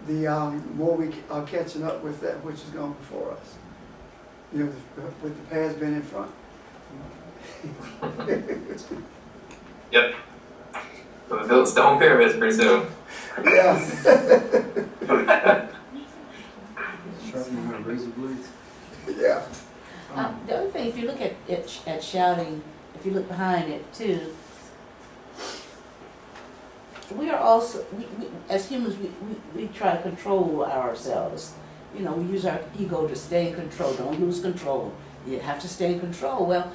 the more we are catching up with that which has gone before us. You know, with the past being in front. Yep. We'll build stone pyramids pretty soon. Yeah. Sharpening our razor blades. Yeah. The other thing, if you look at shouting, if you look behind it too, we are also, we as humans, we try to control ourselves. You know, we use our ego to stay in control. Don't lose control. You have to stay in control. Well,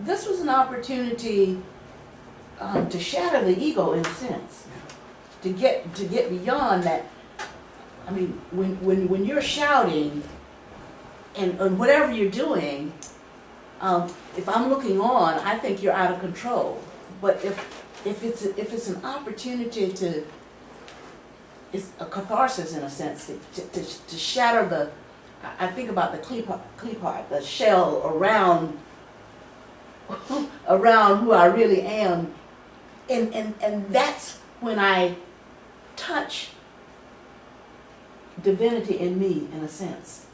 this was an opportunity to shatter the ego in a sense, to get beyond that. I mean, when you're shouting and whatever you're doing, if I'm looking on, I think you're out of control. But if it's an opportunity to, it's a catharsis in a sense to shatter the. I think about the Kleepart, the shell around who I really am, and that's when I touch divinity in me in a sense.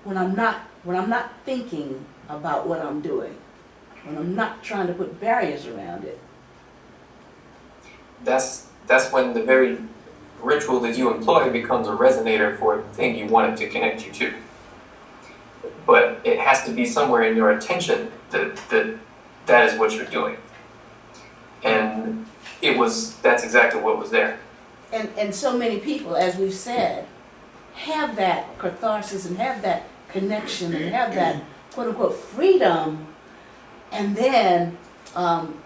When I'm not thinking about what I'm doing, when I'm not trying to put barriers around it. That's when the very ritual that you employ becomes a resonator for the thing you want it to connect you to. But it has to be somewhere in your attention that that is what you're doing. And that's exactly what was there. And so many people, as we've said, have that catharsis and have that connection and have that quote unquote freedom, and then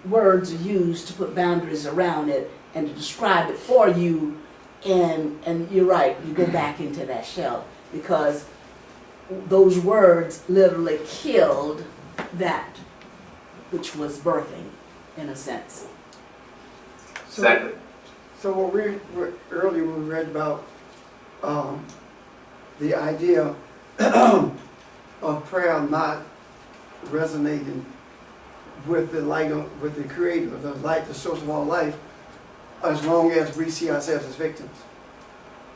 words are used to put boundaries around it and to describe it for you, and you're right, you go back into that shell because those words literally killed that which was birthing, in a sense. Exactly. So earlier we read about the idea of prayer not resonating with the light with the Creator, the light, the source of all life, as long as we see ourselves as victims.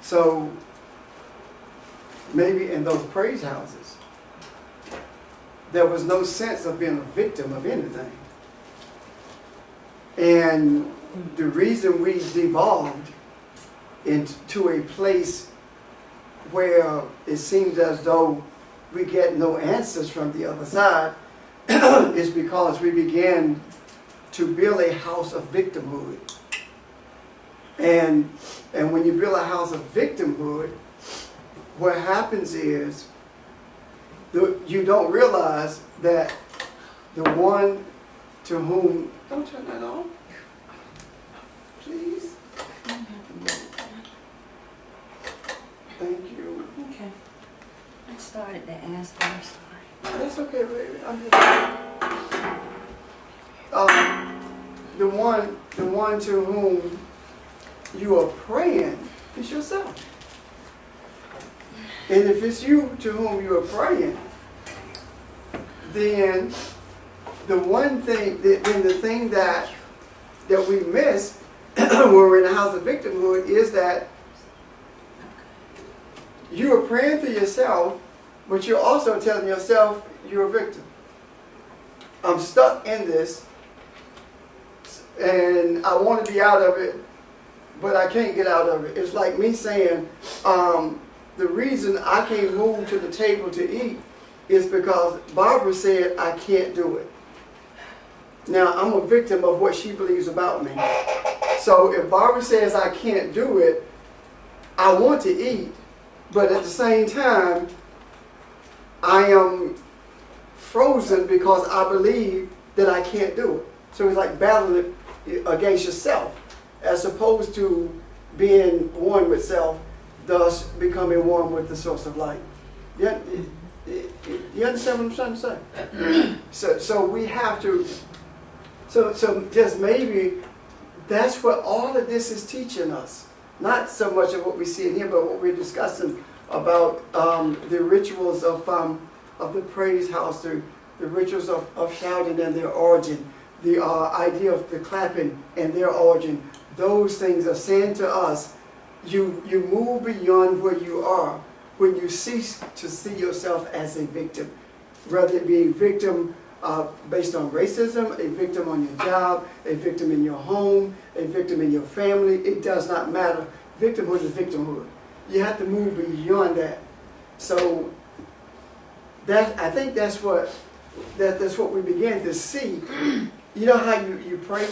So maybe in those praise houses, there was no sense of being a victim of anything. And the reason we devolved into a place where it seems as though we get no answers from the other side is because we began to build a house of victimhood. And when you build a house of victimhood, what happens is you don't realize that the one to whom, don't turn that on, please. Thank you. Okay. I started to ask, I'm sorry. That's okay, baby. I'm just, the one to whom you are praying is yourself. And if it's you to whom you are praying, then the one thing, then the thing that we miss when we're in the house of victimhood is that you are praying for yourself, but you're also telling yourself you're a victim. I'm stuck in this, and I want to be out of it, but I can't get out of it. It's like me saying, the reason I can't move to the table to eat is because Barbara said I can't do it. Now, I'm a victim of what she believes about me. So if Barbara says I can't do it, I want to eat, but at the same time, I am frozen because I believe that I can't do it. So it's like battling against yourself, as opposed to being one with self, thus becoming one with the source of light. You understand what I'm trying to say? So we have to, so just maybe that's what all of this is teaching us. Not so much of what we see in here, but what we're discussing about the rituals of the praise house, the rituals of shouting and their origin, the idea of the clapping and their origin. Those things are saying to us, you move beyond where you are when you cease to see yourself as a victim. Whether it be a victim based on racism, a victim on your job, a victim in your home, a victim in your family, it does not matter. Victimhood is victimhood. You have to move beyond that. So I think that's what we began to see. You know how you pray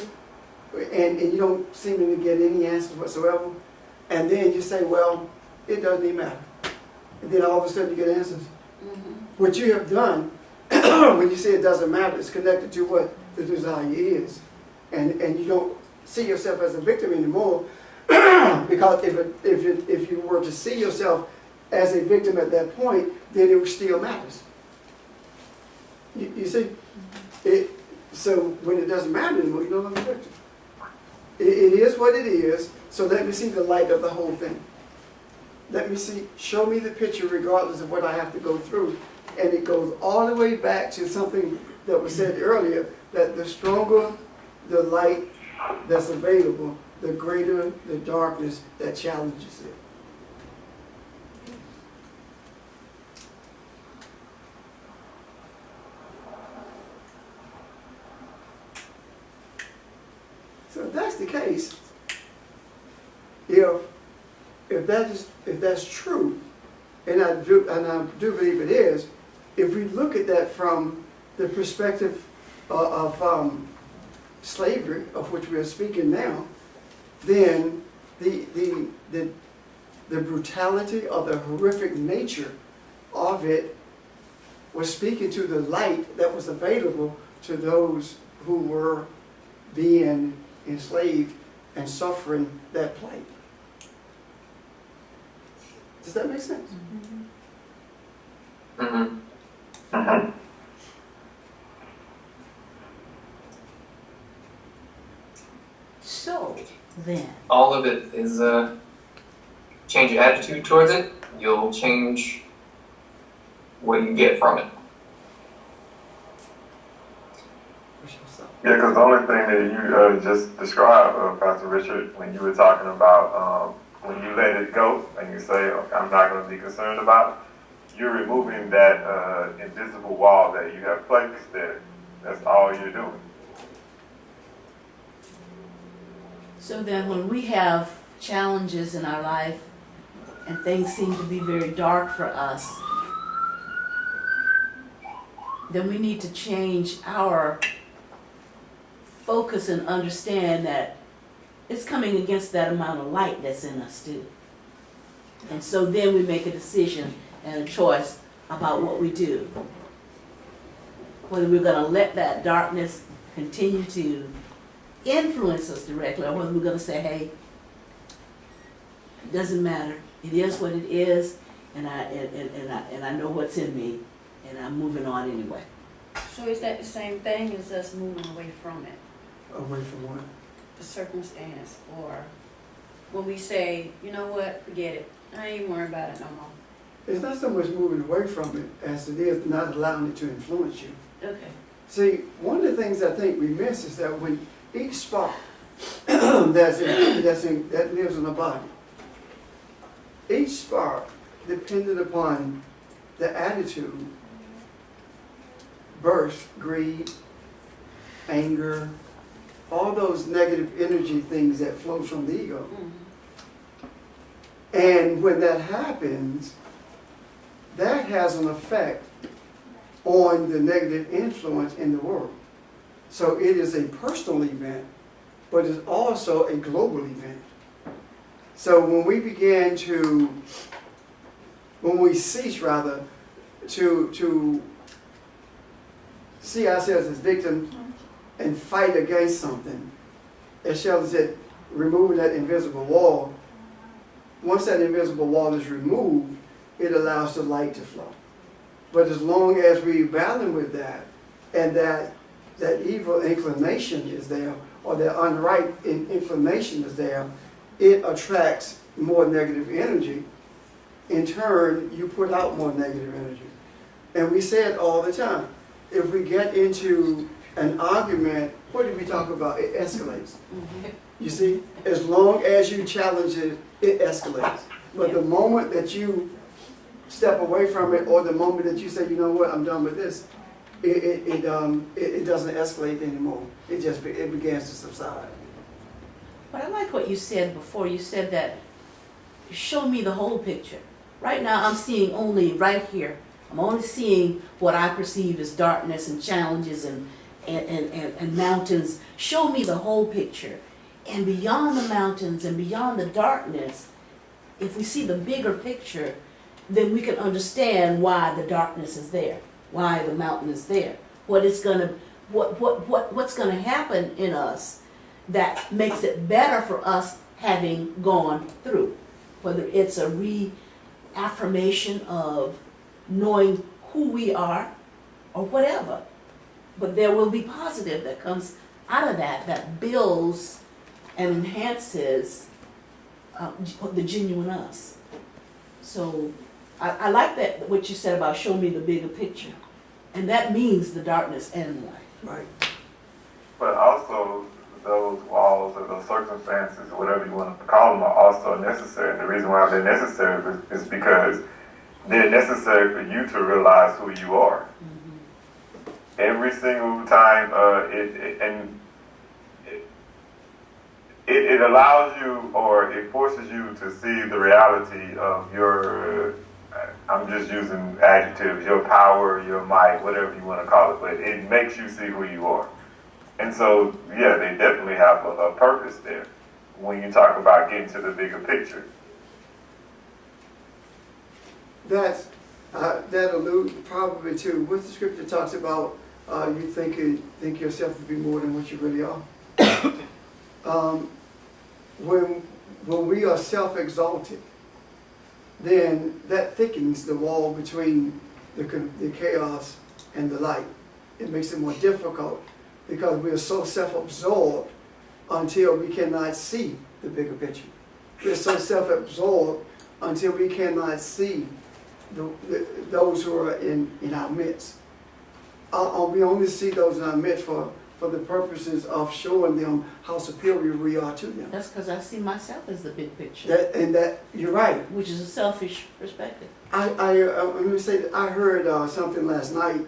and you don't seem to get any answers whatsoever, and then you say, well, it doesn't even matter. And then all of a sudden you get answers. Mm-hmm. What you have done when you say it doesn't matter, it's connected to what the desire is. And you don't see yourself as a victim anymore, because if you were to see yourself as a victim at that point, then it still matters. You see? So when it doesn't matter anymore, you're no longer a victim. It is what it is, so let me see the light of the whole thing. Let me see, show me the picture regardless of what I have to go through. And it goes all the way back to something that was said earlier, that the stronger the light that's available, the greater the darkness that challenges it. So if that's the case, if that's true, and I do believe it is, if we look at that from the perspective slavery, of which we are speaking now, then the brutality or the horrific nature of it was speaking to the light that was available to those who were being enslaved and suffering that plight. Does that make sense? Mm-hmm. So then, All of it is change your attitude towards it. You'll change what you get from it. Yeah, because the only thing that you just described, Pastor Richard, when you were talking about when you let it go and you say, okay, I'm not going to be concerned about it, you're removing that invisible wall that you have placed there. That's all you're doing. so then when we have challenges in our life and things seem to be very dark for us, then we need to change our focus and understand that it's coming against that amount of light that's in us too. And so then we make a decision and a choice about what we do. Whether we're going to let that darkness continue to influence us directly, or whether we're going to say, hey, it doesn't matter. It is what it is, and I know what's in me, and I'm moving on anyway. So is that the same thing as us moving away from it, Away from what? the circumstance, or when we say, you know what, forget it, I ain't even worried about it no more. It's not so much moving away from it as it is not allowing it to influence you. Okay. See, one of the things I think we miss is that when each spark that lives in the body, each spark, dependent upon the attitude, burst, greed, anger, all those negative energy things that flow from the ego. And when that happens, that has an effect on the negative influence in the world. So it is a personal event, but it's also a global event. So when we cease rather to see ourselves as victims and fight against something, as Sheldon said, removing that invisible wall, once that invisible wall is removed, it allows the light to flow. But as long as we battle with that, and that evil inclination is there, or that unright inclination is there, it attracts more negative energy. In turn, you put out more negative energy. And we say it all the time. If we get into an argument, what did we talk about? It escalates. You see, as long as you challenge it, it escalates. But the moment that you step away from it, or the moment that you say, you know what, I'm done with this, it doesn't escalate anymore. It begins to subside. But I like what you said before. You said that, show me the whole picture. Right now, I'm seeing only right here. I'm only seeing what I perceive as darkness and challenges and mountains. Show me the whole picture. And beyond the mountains and beyond the darkness, if we see the bigger picture, then we can understand why the darkness is there, why the mountain is there, what's gonna happen in us that makes it better for us having gone through. Whether it's a reaffirmation of knowing who we are or whatever. But there will be positive that comes out of that builds and enhances the genuine us. So I like that, what you said about show me the bigger picture. And that means the darkness and light. Right. But also, those walls or those circumstances, or whatever you want to call them, are also necessary. And the reason why they're necessary is because they're necessary for you to realize who you are. Every single time, it allows you, or it forces you to see the reality of your I'm just using adjectives, your power, your might, whatever you want to call it, but it makes you see who you are. And so, yeah, they definitely have a purpose there when you talk about getting to the bigger picture. That alludes probably to what the scripture talks about. You think yourself to be more than what you really are. When we are self-exalted, then that thickens the wall between the chaos and the light. It makes it more difficult because we are so self-absorbed until we cannot see the bigger picture. We're so self-absorbed until we cannot see those who are in our midst. We only see those in our midst for the purposes of showing them how superior we are to them. That's because I see myself as the big picture, You're right. which is a selfish perspective. Let me say that I heard something last night.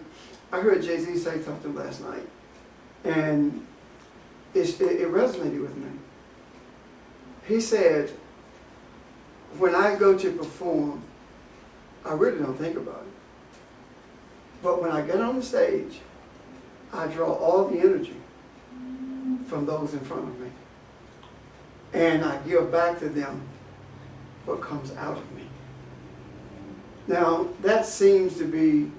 I heard Jay-Z say something last night, and it resonated with me. He said, when I go to perform, I really don't think about it. But when I get on the stage, I draw all the energy from those in front of me. And I give back to them what comes out of me. Now, that seems to be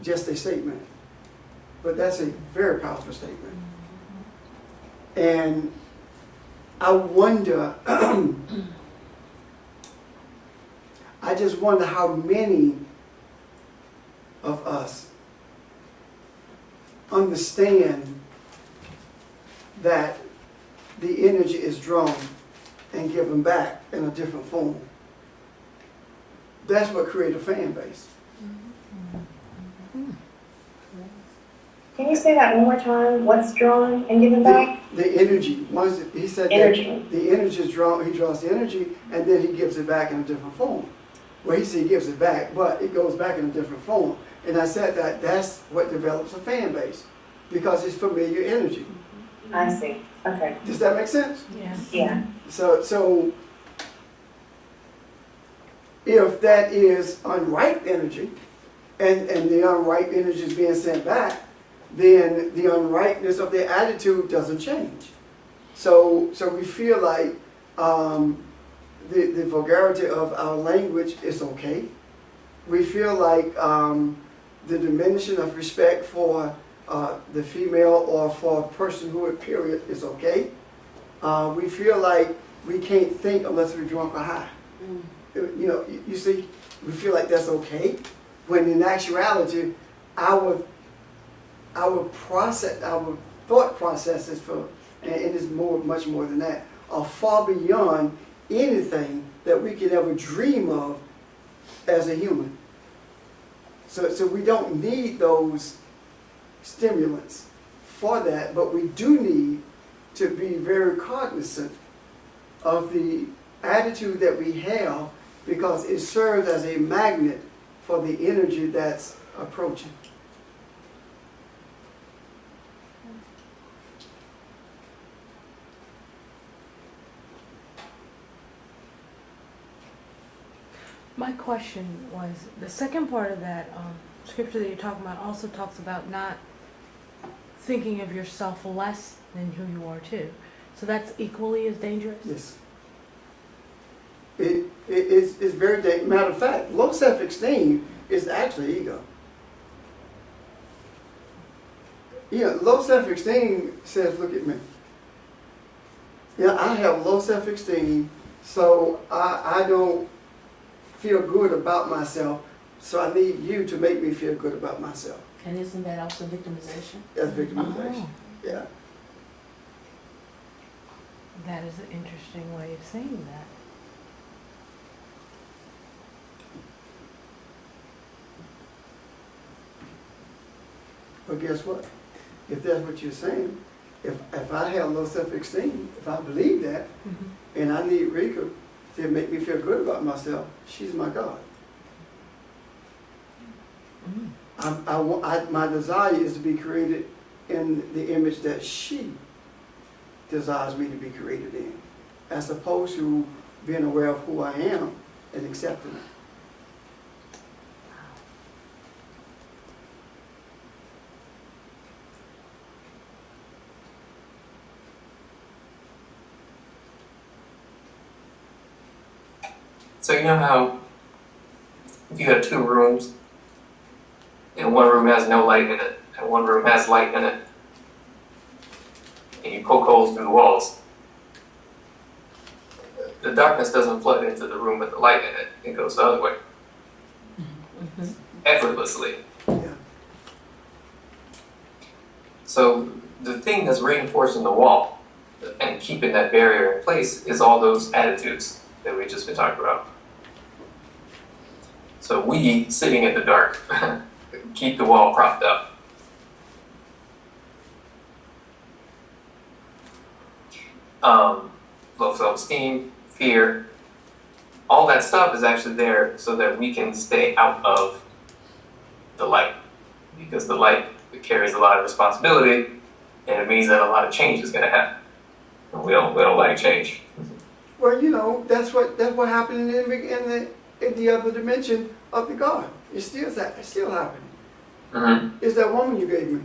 just a statement, but that's a very powerful statement. And I wonder, I just wonder how many of us understand that the energy is drawn and given back in a different form. That's what creates a fan base. Can you say that one more time? What's drawn and given back? The energy. Once he said Energy. that the energy is drawn, he draws the energy and then he gives it back in a different form. Well, he said he gives it back, but it goes back in a different form. And I said that that's what develops a fan base, because it's familiar energy. I see. Okay. Does that make sense? Yes. Yeah. So if that is unripe energy, and the unripe energy is being sent back, then the unripeness of their attitude doesn't change. So we feel like the vulgarity of our language is okay. We feel like the diminishing of respect for the female or for personhood, period, is okay. We feel like we can't think unless we're drunk or high. You know, you see, we feel like that's okay, when in actuality, our thought processes and it's much more than that, are far beyond anything that we could ever dream of as a human. So we don't need those stimulants for that, but we do need to be very cognizant of the attitude that we have, because it serves as a magnet for the energy that's approaching. My question was, the second part of that scripture that you're talking about also talks about not thinking of yourself less than who you are too. So that's equally as dangerous? Yes. It's very dangerous. Matter of fact, low self-esteem is actually ego. Low self-esteem says, look at me. I have low self-esteem, so I don't feel good about myself, so I need you to make me feel good about myself. And isn't that also victimization? That's victimization. Oh. Yeah. That is an interesting way of saying that. But guess what? If that's what you're saying, if I have low self-esteem, if I believe that, and I need Rika to make me feel good about myself, she's my God. My desire is to be created in the image that she desires me to be created in, as opposed to being aware of who I am and accepting it. So you know how if you have 2 rooms, and one room has no light in it, and one room has light in it, and you poke holes through the walls, the darkness doesn't flood into the room with the light in it, it goes the other way, effortlessly. Yeah. So the thing that's reinforcing the wall and keeping that barrier in place is all those attitudes that we've just been talking about. So we, sitting in the dark, keep the wall propped up. Low self-esteem, fear, all that stuff is actually there so that we can stay out of the light. Because the light carries a lot of responsibility, and it means that a lot of change is going to happen. And we don't like change. Well, you know, that's what happened in the other dimension of the God. It's still happening. Mm-hmm. It's that woman you gave me,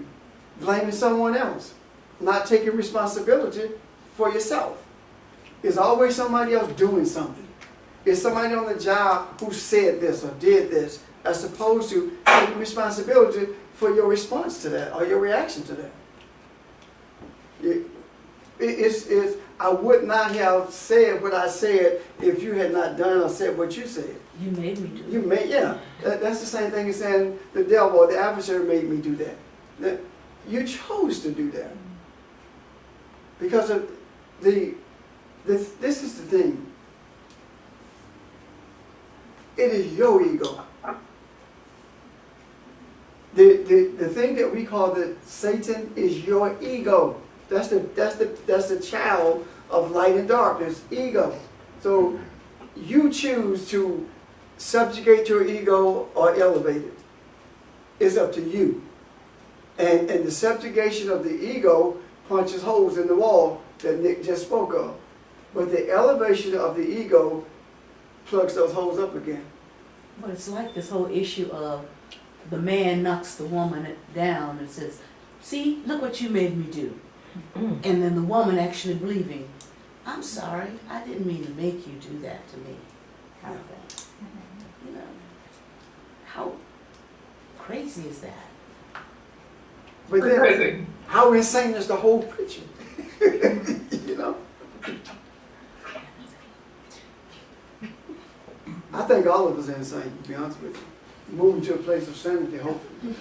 blaming someone else, not taking responsibility for yourself. It's always somebody else doing something. It's somebody on the job who said this or did this, as opposed to taking responsibility for your response to that or your reaction to that. I would not have said what I said if you had not done or said what you said. You made me do it. You made, yeah. That's the same thing as saying the devil or the adversary made me do that. You chose to do that. Because of this is the thing. It is your ego. The thing that we call the Satan is your ego. That's the child of light and darkness, ego. So you choose to subjugate your ego or elevate it. It's up to you. And the subjugation of the ego punches holes in the wall that Nick just spoke of. But the elevation of the ego plugs those holes up again. But it's like this whole issue of the man knocks the woman down and says, see, look what you made me do. And then the woman actually believing, I'm sorry, I didn't mean to make you do that to me, kind of thing. You know, how crazy is that? But then, Crazy. how insane is the whole picture? You know? I think all of us are insane, to be honest with you. Moving to a place of sanity, hopefully.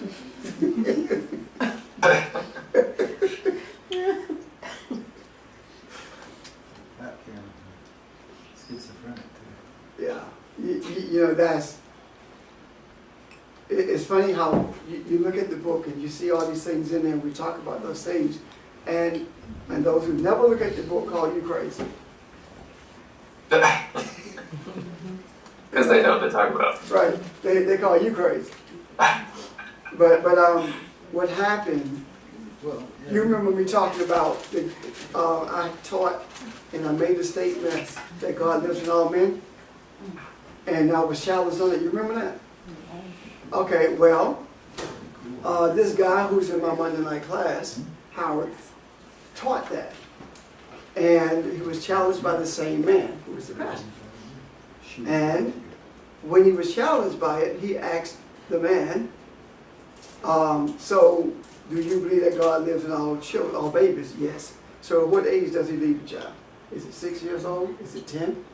Schizophrenic too. Yeah, you know, it's funny how you look at the book and you see all these things in there and we talk about those things, and those who never look at the book call you crazy. Because they know what they're talking about. Right, they call you crazy. But what happened, Well, yeah. you remember me talking about, I taught and I made a statement that God lives in all men, and I was challenged on it. You remember that? Okay, well, this guy who's in my Monday night class, Howard, taught that. And he was challenged by the same man who was the pastor. And when he was challenged by it, he asked the man, so do you believe that God lives in all children, all babies? Yes. So at what age does he leave the child? Is it 6 years old? Is it 10?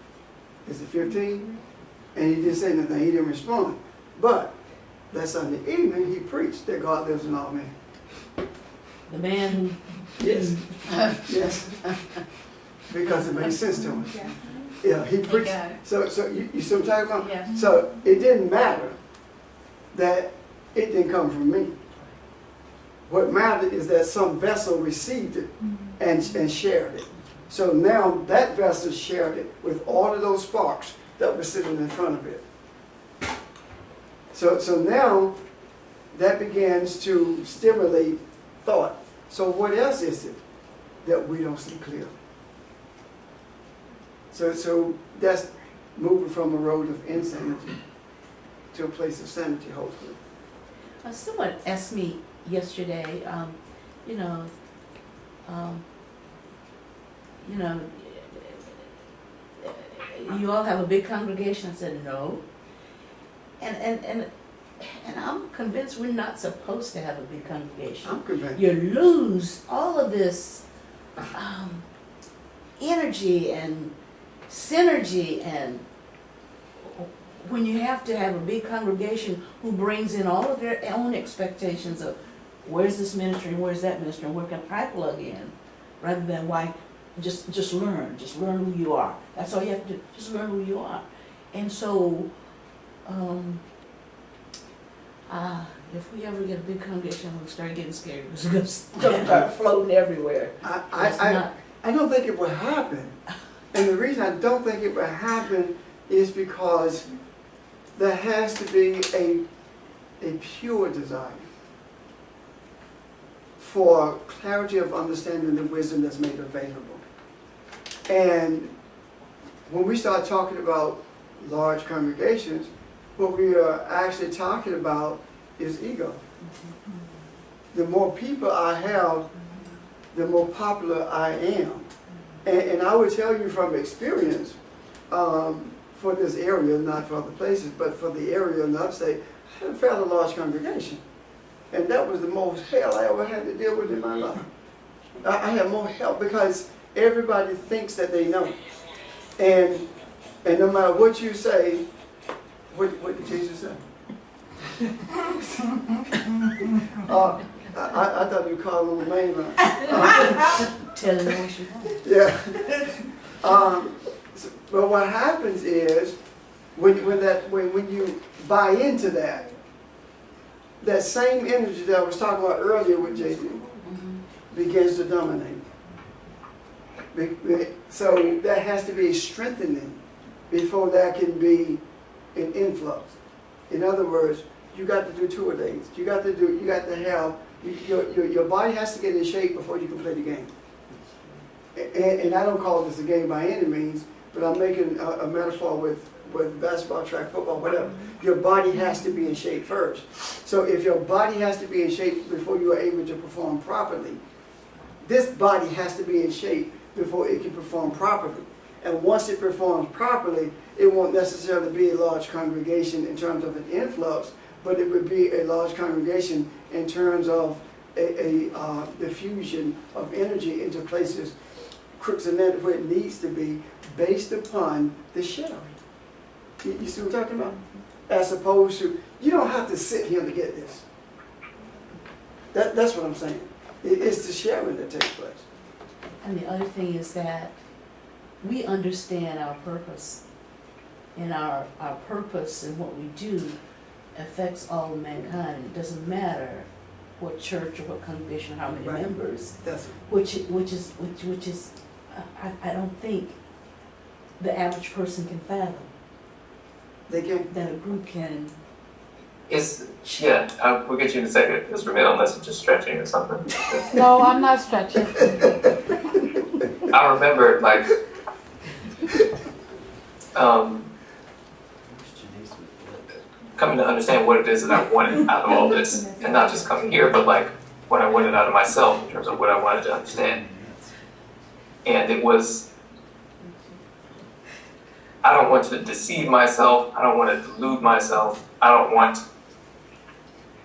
Is it 15? And he didn't say anything. He didn't respond. But that Sunday evening, he preached that God lives in all men. The man Yes. Yes. Because it made sense to him. Yeah, he preached. got it. So you see what I'm talking about? Yeah. So it didn't matter that it didn't come from me. What mattered is that some vessel received it and shared it. So now that vessel shared it with all of those sparks that were sitting in front of it. So now that begins to stimulate thought. So what else is it that we don't see clearly? So that's moving from a road of insanity to a place of sanity, hopefully. Someone asked me yesterday, you know, you all have a big congregation? I said, no. And I'm convinced we're not supposed to have a big congregation. I'm convinced. You lose all of this energy and synergy, and when you have to have a big congregation who brings in all of their own expectations of where's this ministry and where's that ministry and where can I plug in, rather than why just learn who you are. That's all you have to do, just learn who you are. And so if we ever get a big congregation, I'm gonna start getting scared because it's gonna start floating everywhere. I don't think it will happen. And the reason I don't think it will happen is because there has to be a pure desire for clarity of understanding the wisdom that's made available. And when we start talking about large congregations, what we are actually talking about is ego. The more people I have, the more popular I am. And I would tell you from experience, for this area, not for other places, but for the area in the upstate, I had a fairly large congregation. And that was the most hell I ever had to deal with in my life. I had more hell because everybody thinks that they know. And no matter what you say, what did Jesus say? I thought you called on the main line. Telling them what you want. Yeah. But what happens is when you buy into that same energy that I was talking about earlier with JD begins to dominate. So that has to be a strengthening before that can be an influx. In other words, you got to do 2 a days. You got to have your body has to get in shape before you can play the game. And I don't call this a game by any means, but I'm making a metaphor with basketball, track, football, whatever. Your body has to be in shape first. So if your body has to be in shape before you are able to perform properly, this body has to be in shape before it can perform properly. And once it performs properly, it won't necessarily be a large congregation in terms of an influx, but it would be a large congregation in terms of a diffusion of energy into places, crooks and net where it needs to be, based upon the sharing. You see what I'm talking about? As opposed to, you don't have to sit here to get this. That's what I'm saying. It's the sharing that takes place. And the other thing is that we understand our purpose. And our purpose and what we do affects all of mankind. It doesn't matter what church or what congregation, how many members. That's it. Which is I don't think the average person can fathom. They can. That a group can. We'll get you in a second, Mr. Ramil, unless you're just stretching or something. No, I'm not stretching. I remember, like, coming to understand what it is that I wanted out of all this, and not just coming here, but like what I wanted out of myself in terms of what I wanted to understand. And it was, I don't want to deceive myself, I don't want to delude myself, I don't want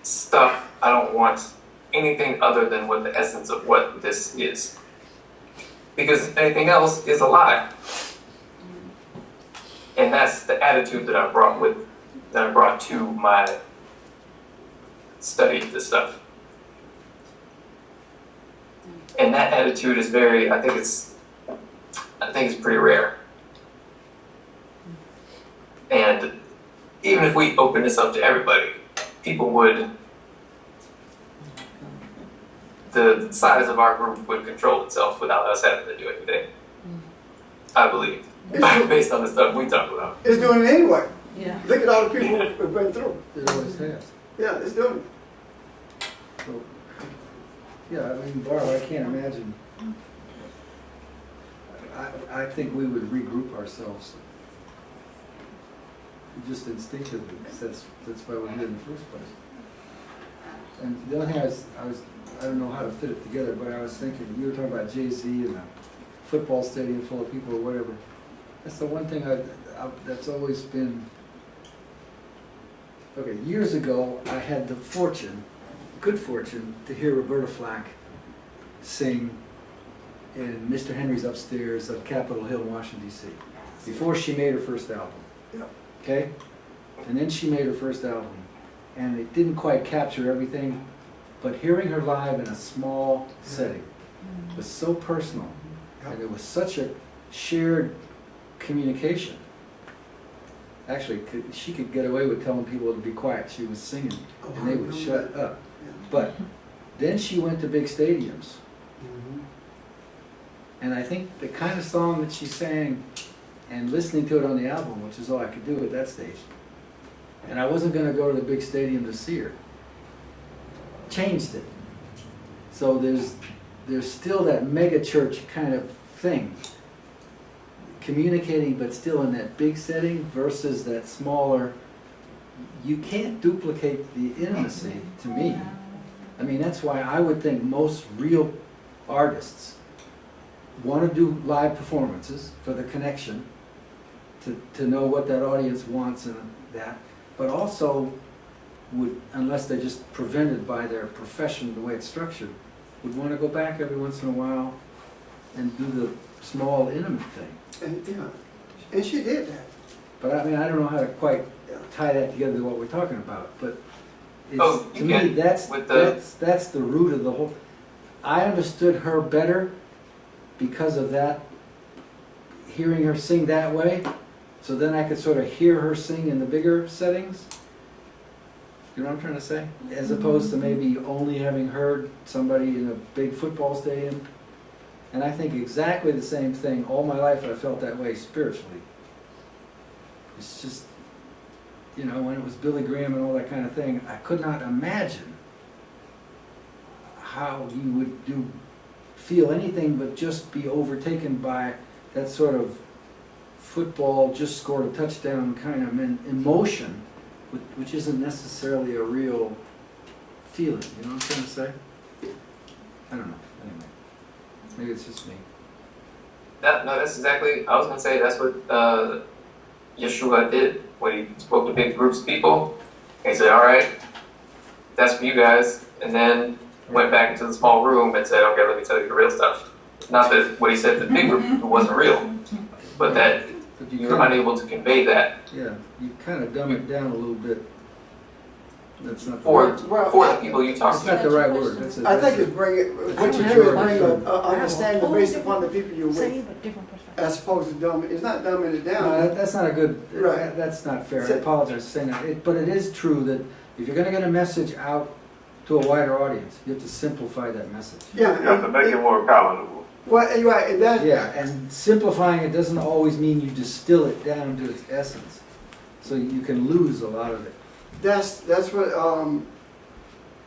stuff, I don't want anything other than what the essence of what this is. Because anything else is a lie. And that's the attitude that I brought to my study of this stuff. And that attitude is very, I think it's pretty rare. And even if we open this up to everybody, the size of our group would control itself without us having to do anything. I believe, based on the stuff we talk about. It's doing it anyway. Yeah. Look at all the people we've been through. It always has. Yeah, it's doing it. So, yeah, I mean, Barb, I can't imagine. I think we would regroup ourselves just instinctively, because that's why we're here in the first place. And the other thing I don't know how to fit it together, but I was thinking, you were talking about Jay-Z and a football stadium full of people or whatever. That's the one thing that's always been, okay, years ago, I had the good fortune, to hear Roberta Flack sing in Mr. Henry's Upstairs of Capitol Hill in Washington DC, before she made her first album. Yep. Okay? And then she made her first album, and it didn't quite capture everything, but hearing her live in a small setting was so personal, and there was such a shared communication. Actually, she could get away with telling people to be quiet. She was singing, and they would shut up. But then she went to big stadiums, and I think the kind of song that she sang, and listening to it on the album, which is all I could do at that stage, and I wasn't going to go to the big stadium to see her, changed it. So there's still that mega church kind of thing, communicating but still in that big setting versus that smaller. You can't duplicate the intimacy, to me. I mean, that's why I would think most real artists want to do live performances for the connection, to know what that audience wants and that, but also would, unless they're just prevented by their profession, the way it's structured, would want to go back every once in a while and do the small intimate thing. And she did that. But I mean, I don't know how to quite tie that together to what we're talking about, but it's, Oh, to you me, can, that's with the- that's the root of the whole. I understood her better because of that, hearing her sing that way, so then I could sort of hear her sing in the bigger settings. You know what I'm trying to say? As opposed to maybe only having heard somebody in a big football stadium. And I think exactly the same thing. All my life I felt that way spiritually. It's just, you know, when it was Billy Graham and all that kind of thing, I could not imagine how you would feel anything but just be overtaken by that sort of football, just scored a touchdown kind of emotion, which isn't necessarily a real feeling. You know what I'm trying to say? I don't know. Anyway, maybe it's just me. No, that's exactly, I was gonna say that's what Yeshua did when he spoke to big groups of people. He said, all right, that's for you guys, and then went back into the small room and said, okay, let me tell you the real stuff. Not that what he said to the big group wasn't real, but that But you're unable to convey that Yeah, you kind of dumb it down a little bit. That's not for the, for the people you talk it's to. not the right word. That's I think it's bringing, what you do is bring an understanding based upon the people you're Same with, but different perspective. as opposed to dumbing, it's not dumbing it No, down. that's not a good. Right. That's not fair. I apologize for saying that. But it is true that if you're going to get a message out to a wider audience, you have to simplify that message. Yeah. You have to make it more palatable. Well, you're right, and that, Yeah, and simplifying it doesn't always mean you distill it down to its essence. So you can lose a lot of it. that's what,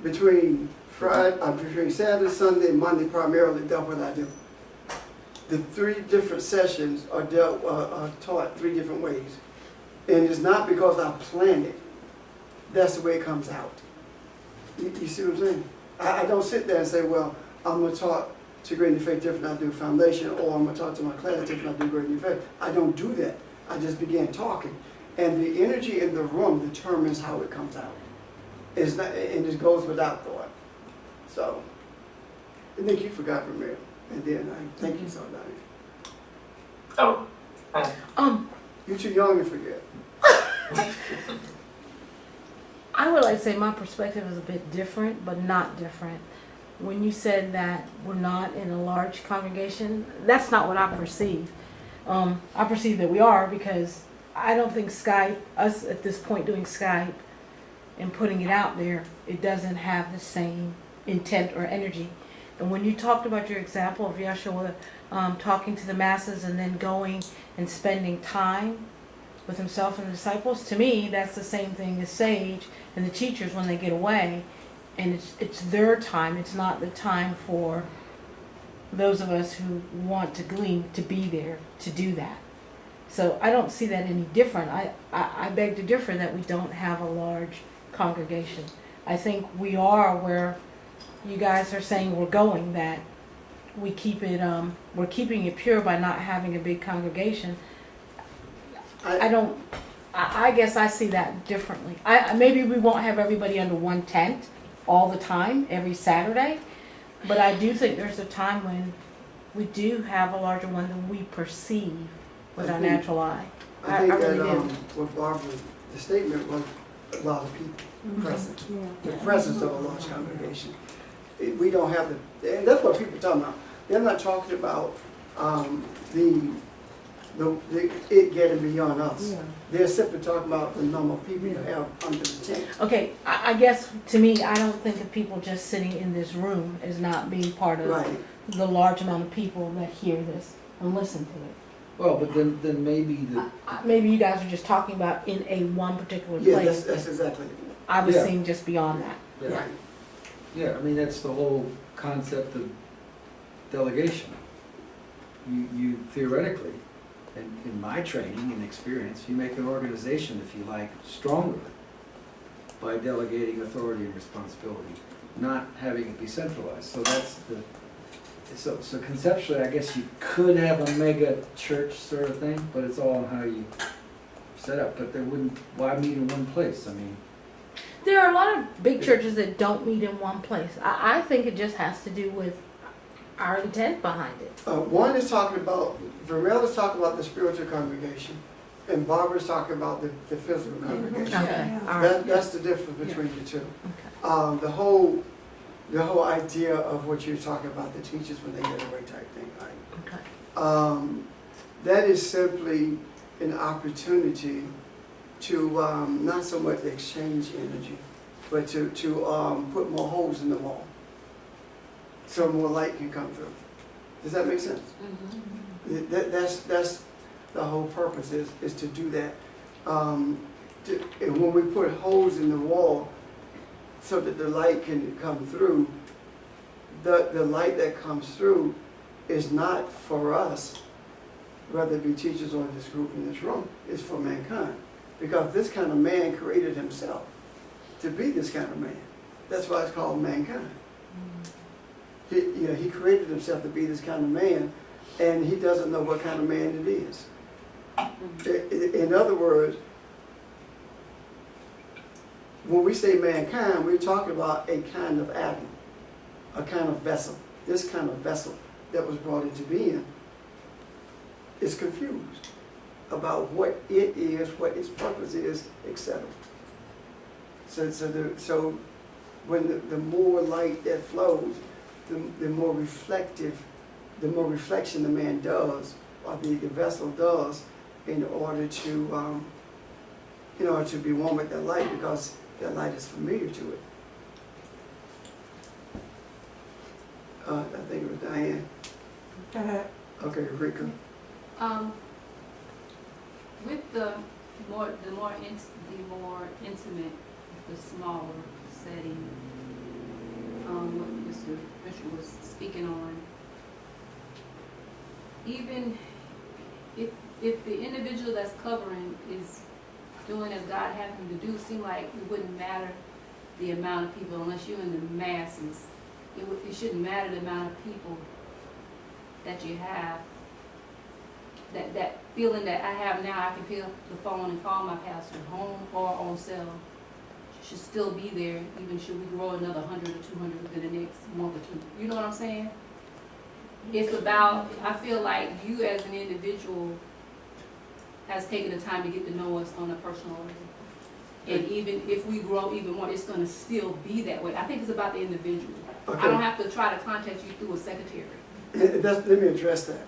between Saturday, Sunday, and Monday primarily, that's what I do. The 3 different sessions are taught 3 different ways. And it's not because I planned it, that's the way it comes out. You see what I'm saying? I don't sit there and say, well, I'm going to talk to Great New Faith different than I do Foundation, or I'm going to talk to my class different than I do Great New Faith. I don't do that. I just began talking. And the energy in the room determines how it comes out. It's not, and it goes without thought. So, I think you forgot from there. And then I think you saw that. Oh, You're too young to forget. I would like to say my perspective is a bit different, but not different. When you said that we're not in a large congregation, that's not what I perceive. I perceive that we are, because I don't think Skype, us at this point doing Skype and putting it out there, it doesn't have the same intent or energy. And when you talked about your example of Yeshua talking to the masses and then going and spending time with himself and the disciples, to me that's the same thing as Sage and the teachers when they get away, and it's their time. It's not the time for those of us who want to glean to be there to do that. So I don't see that any different. I beg to differ that we don't have a large congregation. I think we are where you guys are saying we're going, that we keep it we're keeping it pure by not having a big congregation. I don't, I guess I see that differently. Maybe we won't have everybody under one tent all the time, every Saturday, but I do think there's a time when we do have a larger one than we perceive with our natural eye. I think I really that, do. what Barbara, the statement was a lot of people present, the presence of a large congregation. We don't have the, and that's what people are talking about. They're not talking about, it getting beyond us. They're simply talking about the number of people you have under the tent. Okay, I guess to me, I don't think of people just sitting in this room as not being part of Right. the large amount of people that hear this and listen to it. Well, but then maybe the, Maybe you guys are just talking about in a one particular Yeah, place. that's exactly it. I was Yeah. seeing just beyond that. yeah, Right. yeah, I mean, that's the whole concept of delegation. You theoretically, and in my training and experience, you make an organization, if you like, stronger by delegating authority and responsibility, not having it be centralized. So that's the, so conceptually, I guess you could have a mega church sort of thing, but it's all on how you set up. But there wouldn't, why meet in one place? I mean, There are a lot of big churches that don't meet in one place. I think it just has to do with our intent behind it. One is talking about, Vermel is talking about the spiritual congregation, and Barbara's talking about the physical congregation. Okay, all right. That's the difference between the two. Okay. The whole idea of what you're talking about, the teachers when they get away type thing, right? Okay. That is simply an opportunity to not so much exchange energy, but to put more holes in the wall so more light can come through. Does that make sense? That's the whole purpose is to do that. And when we put holes in the wall so that the light can come through, the light that comes through is not for us, whether it be teachers or this group in this room, it's for mankind. Because this kind of man created himself to be this kind of man. That's why it's called mankind. He created himself to be this kind of man, and he doesn't know what kind of man it is. In other words, when we say mankind, we're talking about a kind of atom, a kind of vessel. This kind of vessel that was brought into being is confused about what it is, what its purpose is, etc. So when the more light that flows, the more reflection the man does, or the vessel does, in order to be one with that light, because that light is familiar to it. I think it was Diane. Okay, Rika. With the more intimate, the smaller setting, what Mr. Richard was speaking on, even if the individual that's covering is doing as God had him to do, it seems like it wouldn't matter the amount of people unless you're in the masses. It shouldn't matter the amount of people that you have. That feeling that I have now, I can pick up the phone and call my pastor, home or on cell, should still be there, even should we grow another 100 or 200 within the next month or two. You know what I'm saying? It's about, I feel like you as an individual has taken the time to get to know us on a personal level. And even if we grow even more, it's going to still be that way. I think it's about the individual. Okay. I don't have to try to contact you through a secretary. Let me address that.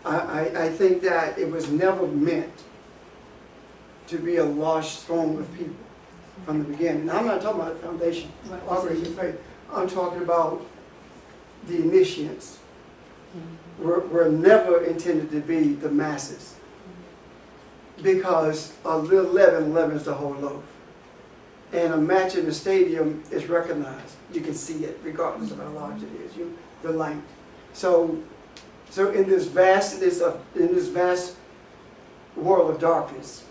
I think that it was never meant to be a large swarm of people from the beginning. Now, I'm not talking about the foundation, operating faith. I'm talking about the initiates. Were never intended to be the masses, because a little leaven leavens the whole loaf. And a match in the stadium is recognized. You can see it regardless of how large it is. The light. So in this vast world of darkness,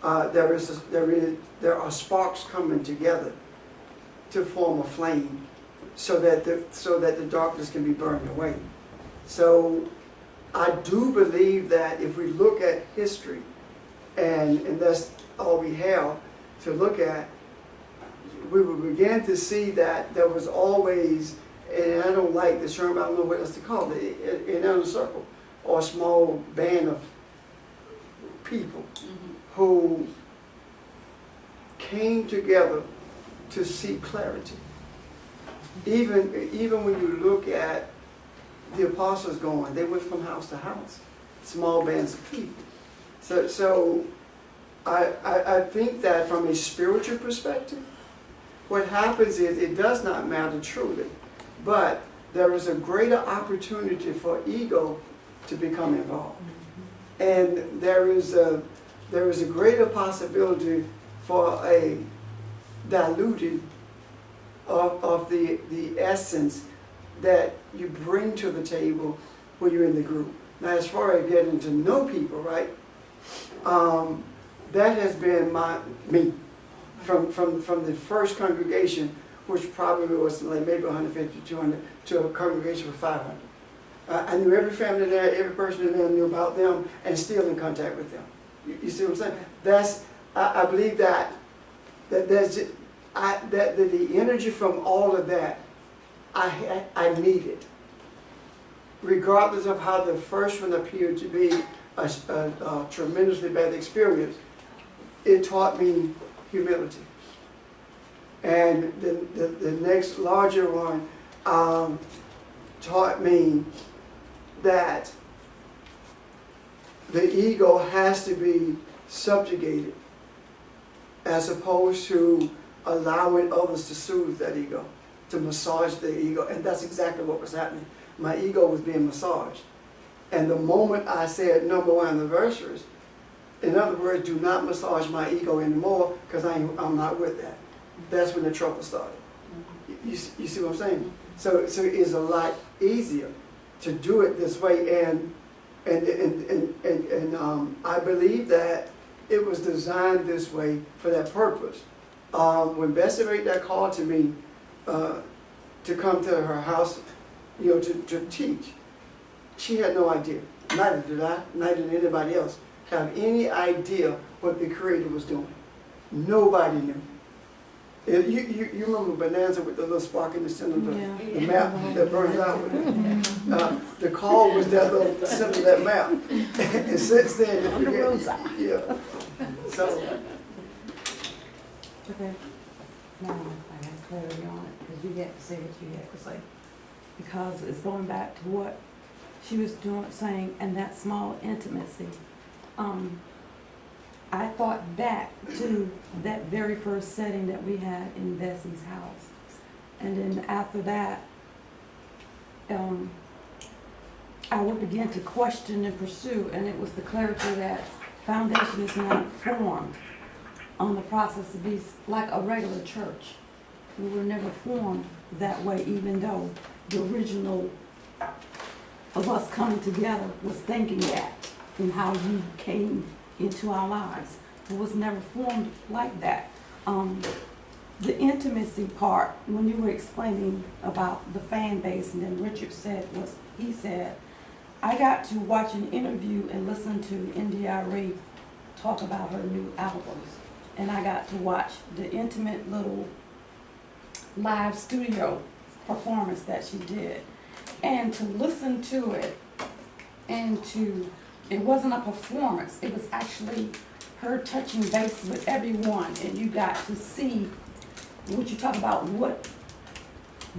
there are sparks coming together to form a flame, so that the darkness can be burned away. So I do believe that if we look at history, and that's all we have to look at, we will begin to see that there was always, and I don't like the term, I don't know what else to call it, an inner circle or a small band of people who came together to seek clarity. Even when you look at the apostles going, they went from house to house, small bands of people. So I think that from a spiritual perspective, what happens is it does not matter truly, but there is a greater opportunity for ego to become involved. And there is a greater possibility for a diluting of the essence that you bring to the table when you're in the group. Now, as far as getting to know people, right, that has been me from the first congregation, which probably was like maybe 150, 200, to a congregation of 500. I knew every family there, every person in there, knew about them, and still in contact with them. You see what I'm saying? I believe that the energy from all of that, I need it. Regardless of how the first one appeared to be a tremendously bad experience, it taught me humility. And the next larger one taught me that the ego has to be subjugated as opposed to allowing others to soothe that ego, to massage the ego. And that's exactly what was happening. My ego was being massaged. And the moment I said number 1 anniversaries, in other words, do not massage my ego anymore because I'm not with that. That's when the trouble started. You see what I'm saying? So it's a lot easier to do it this way, and I believe that it was designed this way for that purpose. When Bessie made that call to me to come to her house, to teach, she had no idea. Neither did I. Neither did anybody else have any idea what the Creator was doing. Nobody knew. You remember Bonanza with the little spark in the center of the map that burns out with it? The call was that little center of that map. And since then, it began. Yeah. So. Okay. Now I have clarity on it, because you get to say what you get to say. Because it's going back to what she was saying, and that small intimacy. I thought back to that very first setting that we had in Bessie's house. And then after that, I would begin to question and pursue, and it was the clarity that foundation is not formed on the process to be like a regular church. We were never formed that way, even though the original of us coming together was thinking that, and how you came into our lives. It was never formed like that. The intimacy part, when you were explaining about the fan base, and then Richard said he said, I got to watch an interview and listen to India.Arie talk about her new albums. And I got to watch the intimate little live studio performance that she did. And to listen to it, and it wasn't a performance, it was actually her touching base with everyone, and you got to see what you talk about, what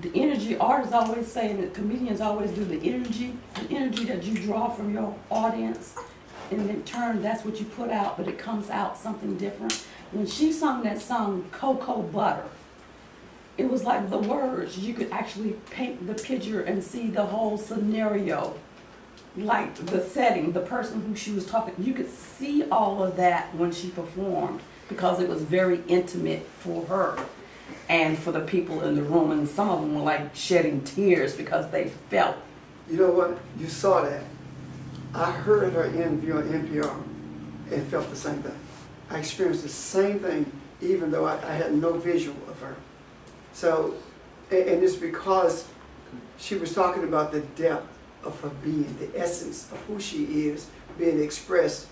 the energy, artists always say, and the comedians always do, the energy that you draw from your audience, and in turn, that's what you put out, but it comes out something different. When she sung that song, Cocoa Butter, it was like the words, you could actually paint the picture and see the whole scenario, like the setting, the person who she was talking, you could see all of that when she performed, because it was very intimate for her and for the people in the room, and some of them were like shedding tears because they felt. You know what? You saw that. I heard her interview on NPR and felt the same thing. I experienced the same thing, even though I had no visual of her. So, and it's because she was talking about the depth of her being, the essence of who she is, being expressed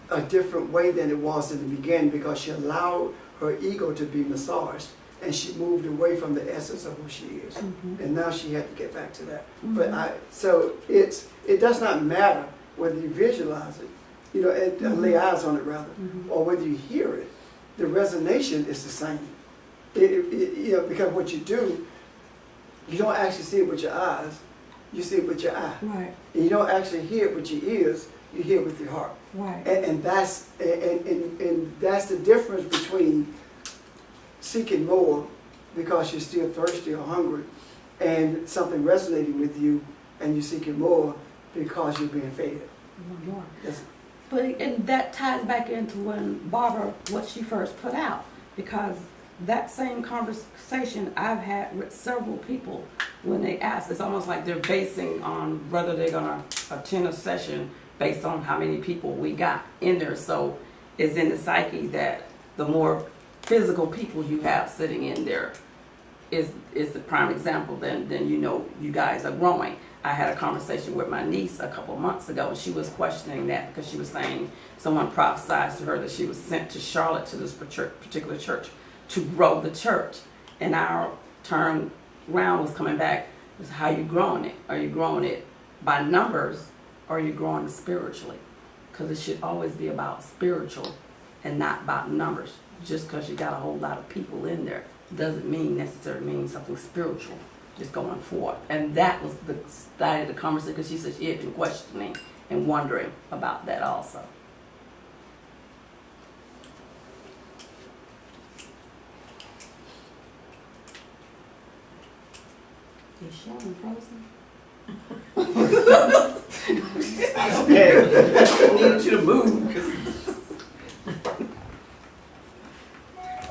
a different way than it was in the beginning, because she allowed her ego to be massaged and she moved away from the essence of who she is. And now she had to get back to that. So it does not matter whether you visualize it, you know, and lay eyes on it rather, or whether you hear it. The resonation is the same. You know, because what you do, you don't actually see it with your eyes, you see it with your eye. Right, And you don't actually hear it with your ears, you hear it with your heart. right. And that's the difference between seeking more because you're still thirsty or hungry, and something resonating with you and you're seeking more because you're being fed. One more. That's, But and that ties back into when Barbara, what she first put out, because that same conversation I've had with several people when they ask, it's almost like they're basing on whether they're gonna attend a session based on how many people we got in there. So it's in the psyche that the more physical people you have sitting in there is the prime example, then you know you guys are growing. I had a conversation with my niece a couple months ago, and she was questioning that because she was saying someone prophesied to her that she was sent to Charlotte to this particular church to grow the church. And our turn round was coming back, is how you growing it? Are you growing it by numbers, or are you growing it spiritually? Because it should always be about spiritual and not about numbers. Just because you got a whole lot of people in there doesn't necessarily mean something spiritual just going forth. And that was the start of the conversation, because she said she had been questioning and wondering about that also. Is Sharon frozen? I needed you to move.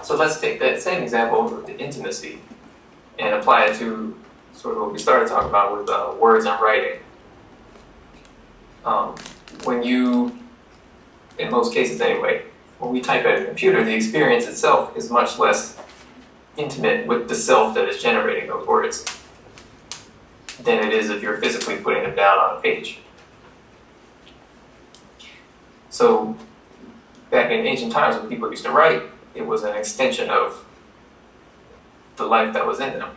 So let's take that same example of the intimacy and apply it to sort of what we started talking about with words and writing. When you, in most cases anyway, when we type at a computer, the experience itself is much less intimate with the self that is generating those words than it is if you're physically putting them down on a page. So back in ancient times when people used to write, it was an extension of the life that was in them.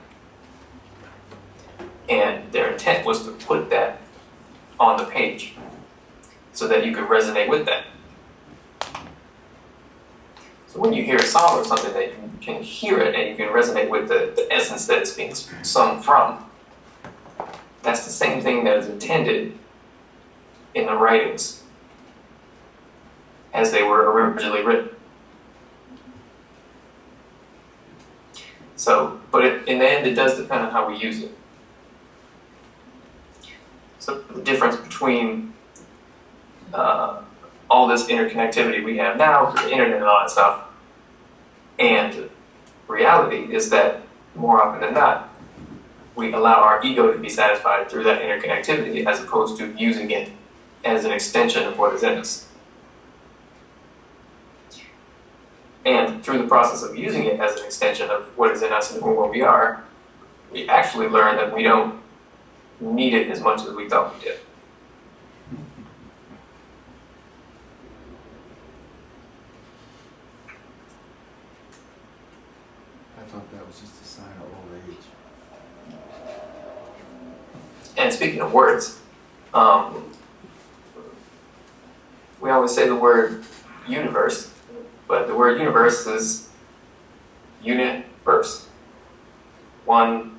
And their intent was to put that on the page so that you could resonate with that. So when you hear a song or something, that you can hear it and you can resonate with the essence that it's being sung from. That's the same thing that is intended in the writings as they were originally written. So, but in the end, it does depend on how we use it. So the difference between all this interconnectivity we have now, the internet and all that stuff, and reality is that more often than not, we allow our ego to be satisfied through that interconnectivity as opposed to using it as an extension of what is in us. And through the process of using it as an extension of what is in us and who we are, we actually learn that we don't need it as much as we thought we did. I thought that was just a sign of old age. And speaking of words, we always say the word universe, but the word universe is unit verse. One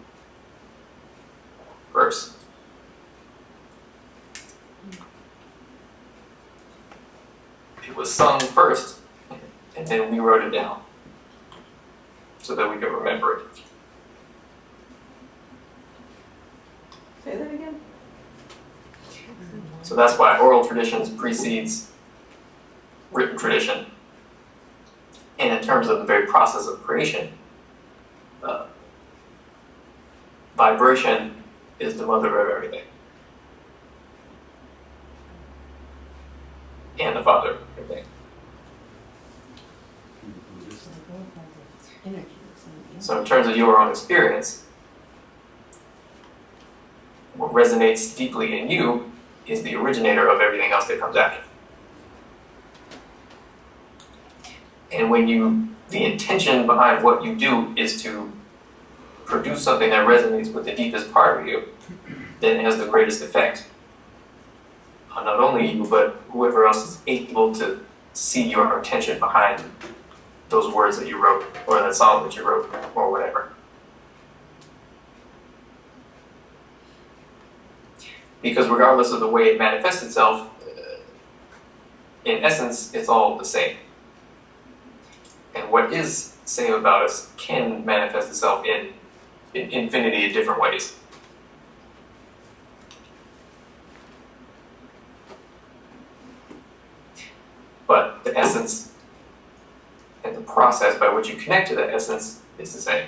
verse. It was sung first, and then we wrote it down so that we could remember it. Say that again? So that's why oral traditions precedes written tradition. And in terms of the very process of creation, vibration is the mother of everything. And the father of everything. So in terms of your own experience, what resonates deeply in you is the originator of everything else that comes after. And when the intention behind what you do is to produce something that resonates with the deepest part of you, then it has the greatest effect on not only you, but whoever else is able to see your intention behind those words that you wrote, or that song that you wrote, or whatever. Because regardless of the way it manifests itself, in essence, it's all the same. And what is same about us can manifest itself in infinity of different ways. But the essence and the process by which you connect to that essence is the same.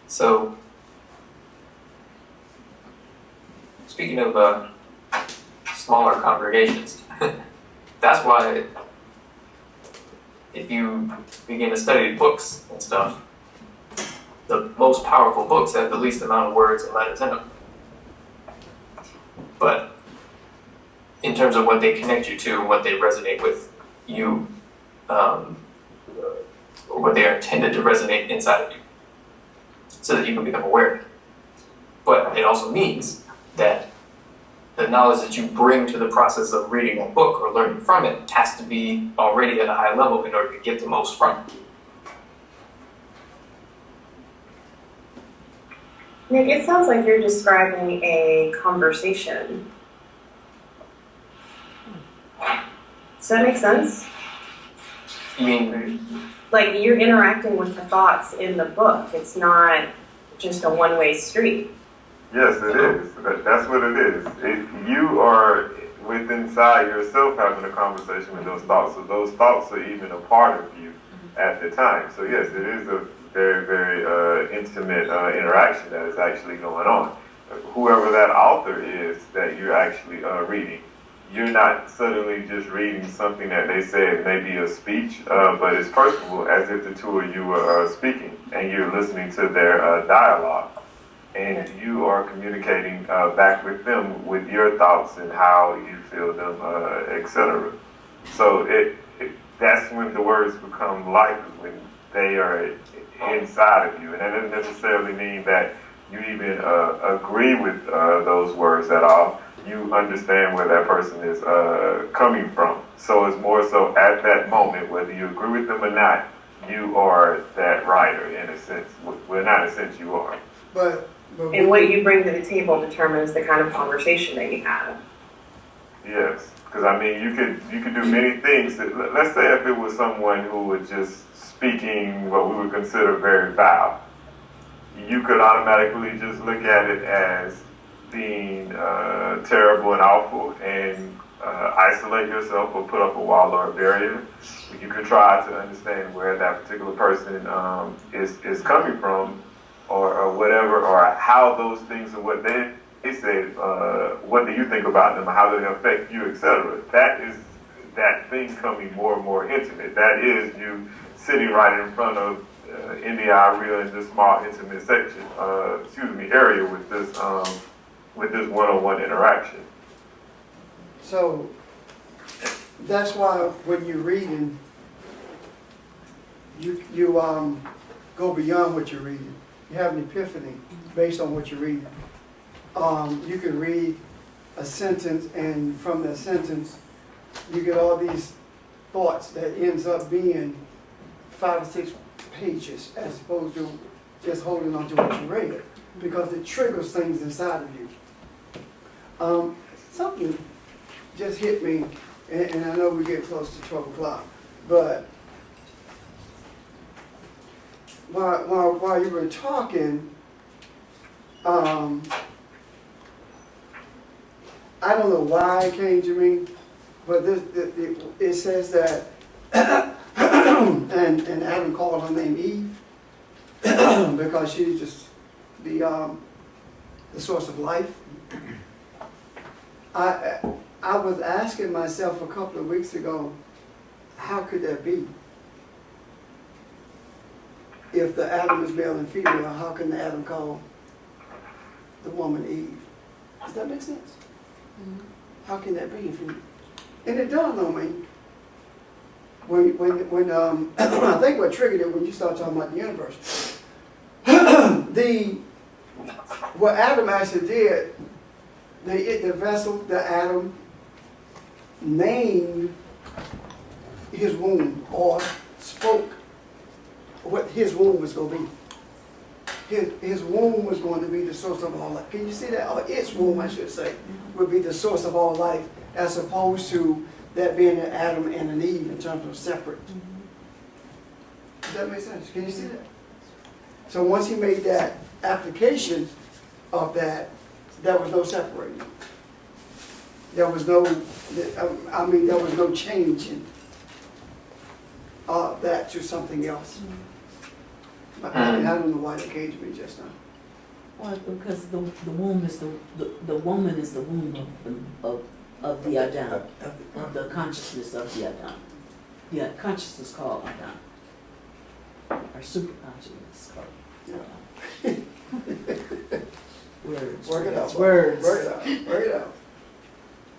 So, speaking of smaller congregations, that's why if you begin to study books and stuff, the most powerful books have the least amount of words and letters in them. But in terms of what they connect you to, what they resonate with you, or what they are intended to resonate inside of you, so that you can become aware of it. But it also means that the knowledge that you bring to the process of reading a book or learning from it has to be already at a high level in order to get the most from it. Nick, it sounds like you're describing a conversation. Does that make sense? You mean, Like you're interacting with the thoughts in the book. It's not just a one-way street. Yes, it is. That's what it is. You are within inside yourself having a conversation with those thoughts. So those thoughts are even a part of you at the time. So yes, it is a very, very intimate interaction that is actually going on. Whoever that author is that you're actually reading, you're not suddenly just reading something that they said may be a speech, but it's personal, as if the two of you are speaking and you're listening to their dialogue. And you are communicating back with them with your thoughts and how you feel them, etc. So that's when the words become life, when they are inside of you. And that doesn't necessarily mean that you even agree with those words at all. You understand where that person is coming from. So it's more so at that moment, whether you agree with them or not, you are that writer in a sense. Well, not in a sense, you are. But And what you bring to the table determines the kind of conversation that you have. Yes, because I mean, you could do many things. Let's say if it was someone who was just speaking what we would consider very foul, you could automatically just look at it as being terrible and awful and isolate yourself or put up a wall or a barrier. You could try to understand where that particular person is coming from, or whatever, or how those things and what they say, what do you think about them, how do they affect you, etc. That is that thing coming more and more intimate. That is you sitting right in front of NDI Real in this small intimate section, area with this one-on-one interaction. so that's why when you're reading, you go beyond what you're reading. You have an epiphany based on what you're reading. You can read a sentence, and from that sentence, you get all these thoughts that ends up being 5 or 6 pages, as opposed to just holding on to what you read, because it triggers things inside of you. Something just hit me, and I know we get close to 12 o'clock, but while you were talking, I don't know why it came to me, but it says that, and Adam called her name Eve, because she's just the source of life. I was asking myself a couple of weeks ago, how could that be? If the Adam is male and female, how can the Adam call the woman Eve? Does that make sense? How can that be? And it dawned on me when I think what triggered it when you start talking about the universe. What Adam actually did, the vessel, the Adam, named his womb or spoke what his womb was going to be. His womb was going to be the source of all life. Can you see that? Or its womb, I should say, would be the source of all life, as opposed to that being an Adam and an Eve in terms of separate. Does that make sense? Can you see that? So once he made that application of that, there was no separating. There was no, there was no change in that to something else. I don't know why that came to me just now. Well, because the womb is the woman is the womb of the Adam, of the consciousness of the Adam. The consciousness called Adam. Or super consciousness called Adam. Words. Work it out. Words. Work it out. Work it out.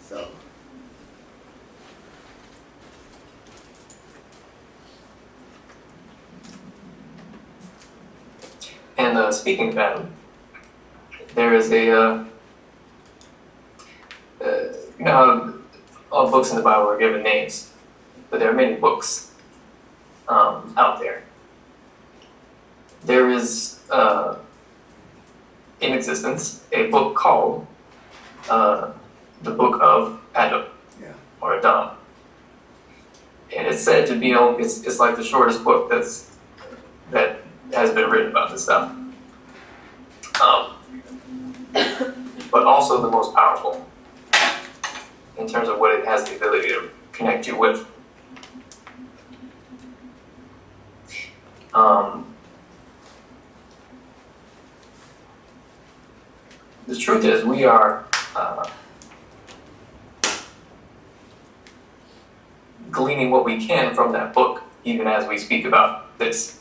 So. And speaking of Adam, there is a, you know how all books in the Bible are given names, but there are many books out there. There is, in existence, a book called the Book of Adam, or Adam. And it's said to be, it's like the shortest book that has been written about this stuff. But also the most powerful in terms of what it has the ability to connect you with. The truth is, we are gleaning what we can from that book, even as we speak about this.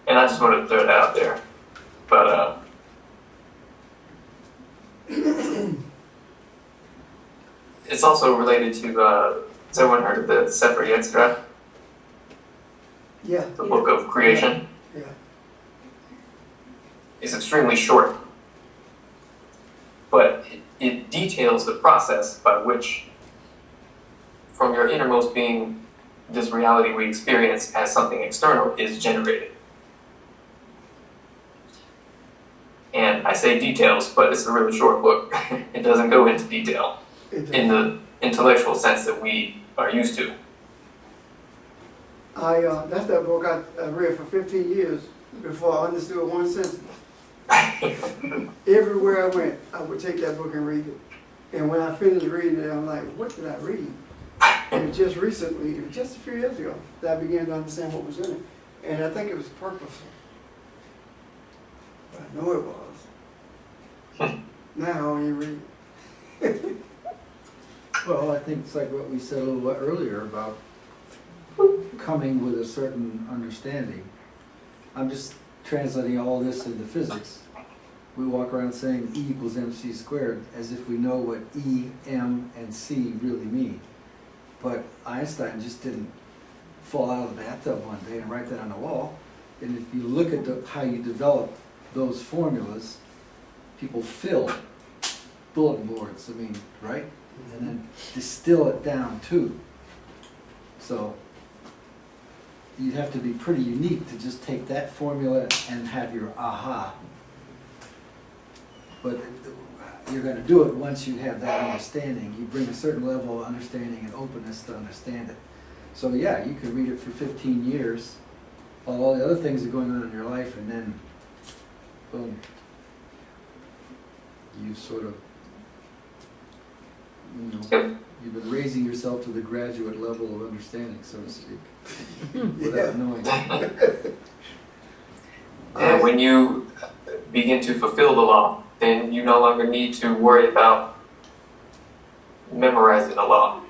And I just wanted to throw that out there. But it's also related to, has everyone heard of the Sefer Yetzirah? Yeah. The book of creation? Yeah. It's extremely short. But it details the process by which, from your innermost being, this reality we experience as something external is generated. And I say details, but it's a really short book. It doesn't go into detail in the intellectual sense that we are used to. That's that book I read for 15 years before I understood one sentence. Everywhere I went, I would take that book and read it. And when I finished reading it, I'm like, what did I read? And just recently, just a few years ago, that I began to understand what was in it. And I think it was purposeful. But I know it was. Now you read it. Well, I think it's like what we said a little bit earlier about coming with a certain understanding. I'm just translating all this into physics. We walk around saying E equals mc squared as if we know what E, m, and c really mean. But Einstein just didn't fall out of the bathtub one day and write that on the wall. And if you look at how you develop those formulas, people fill bulletin boards, right? And then distill it down too. So you'd have to be pretty unique to just take that formula and have your aha. But you're going to do it once you have that understanding. You bring a certain level of understanding and openness to understand it. So yeah, you could read it for 15 years while all the other things are going on in your life, and then boom, you sort of, You've been raising yourself to the graduate level of understanding, so to speak, without Yeah. knowing. And when you begin to fulfill the law, then you no longer need to worry about memorizing the law,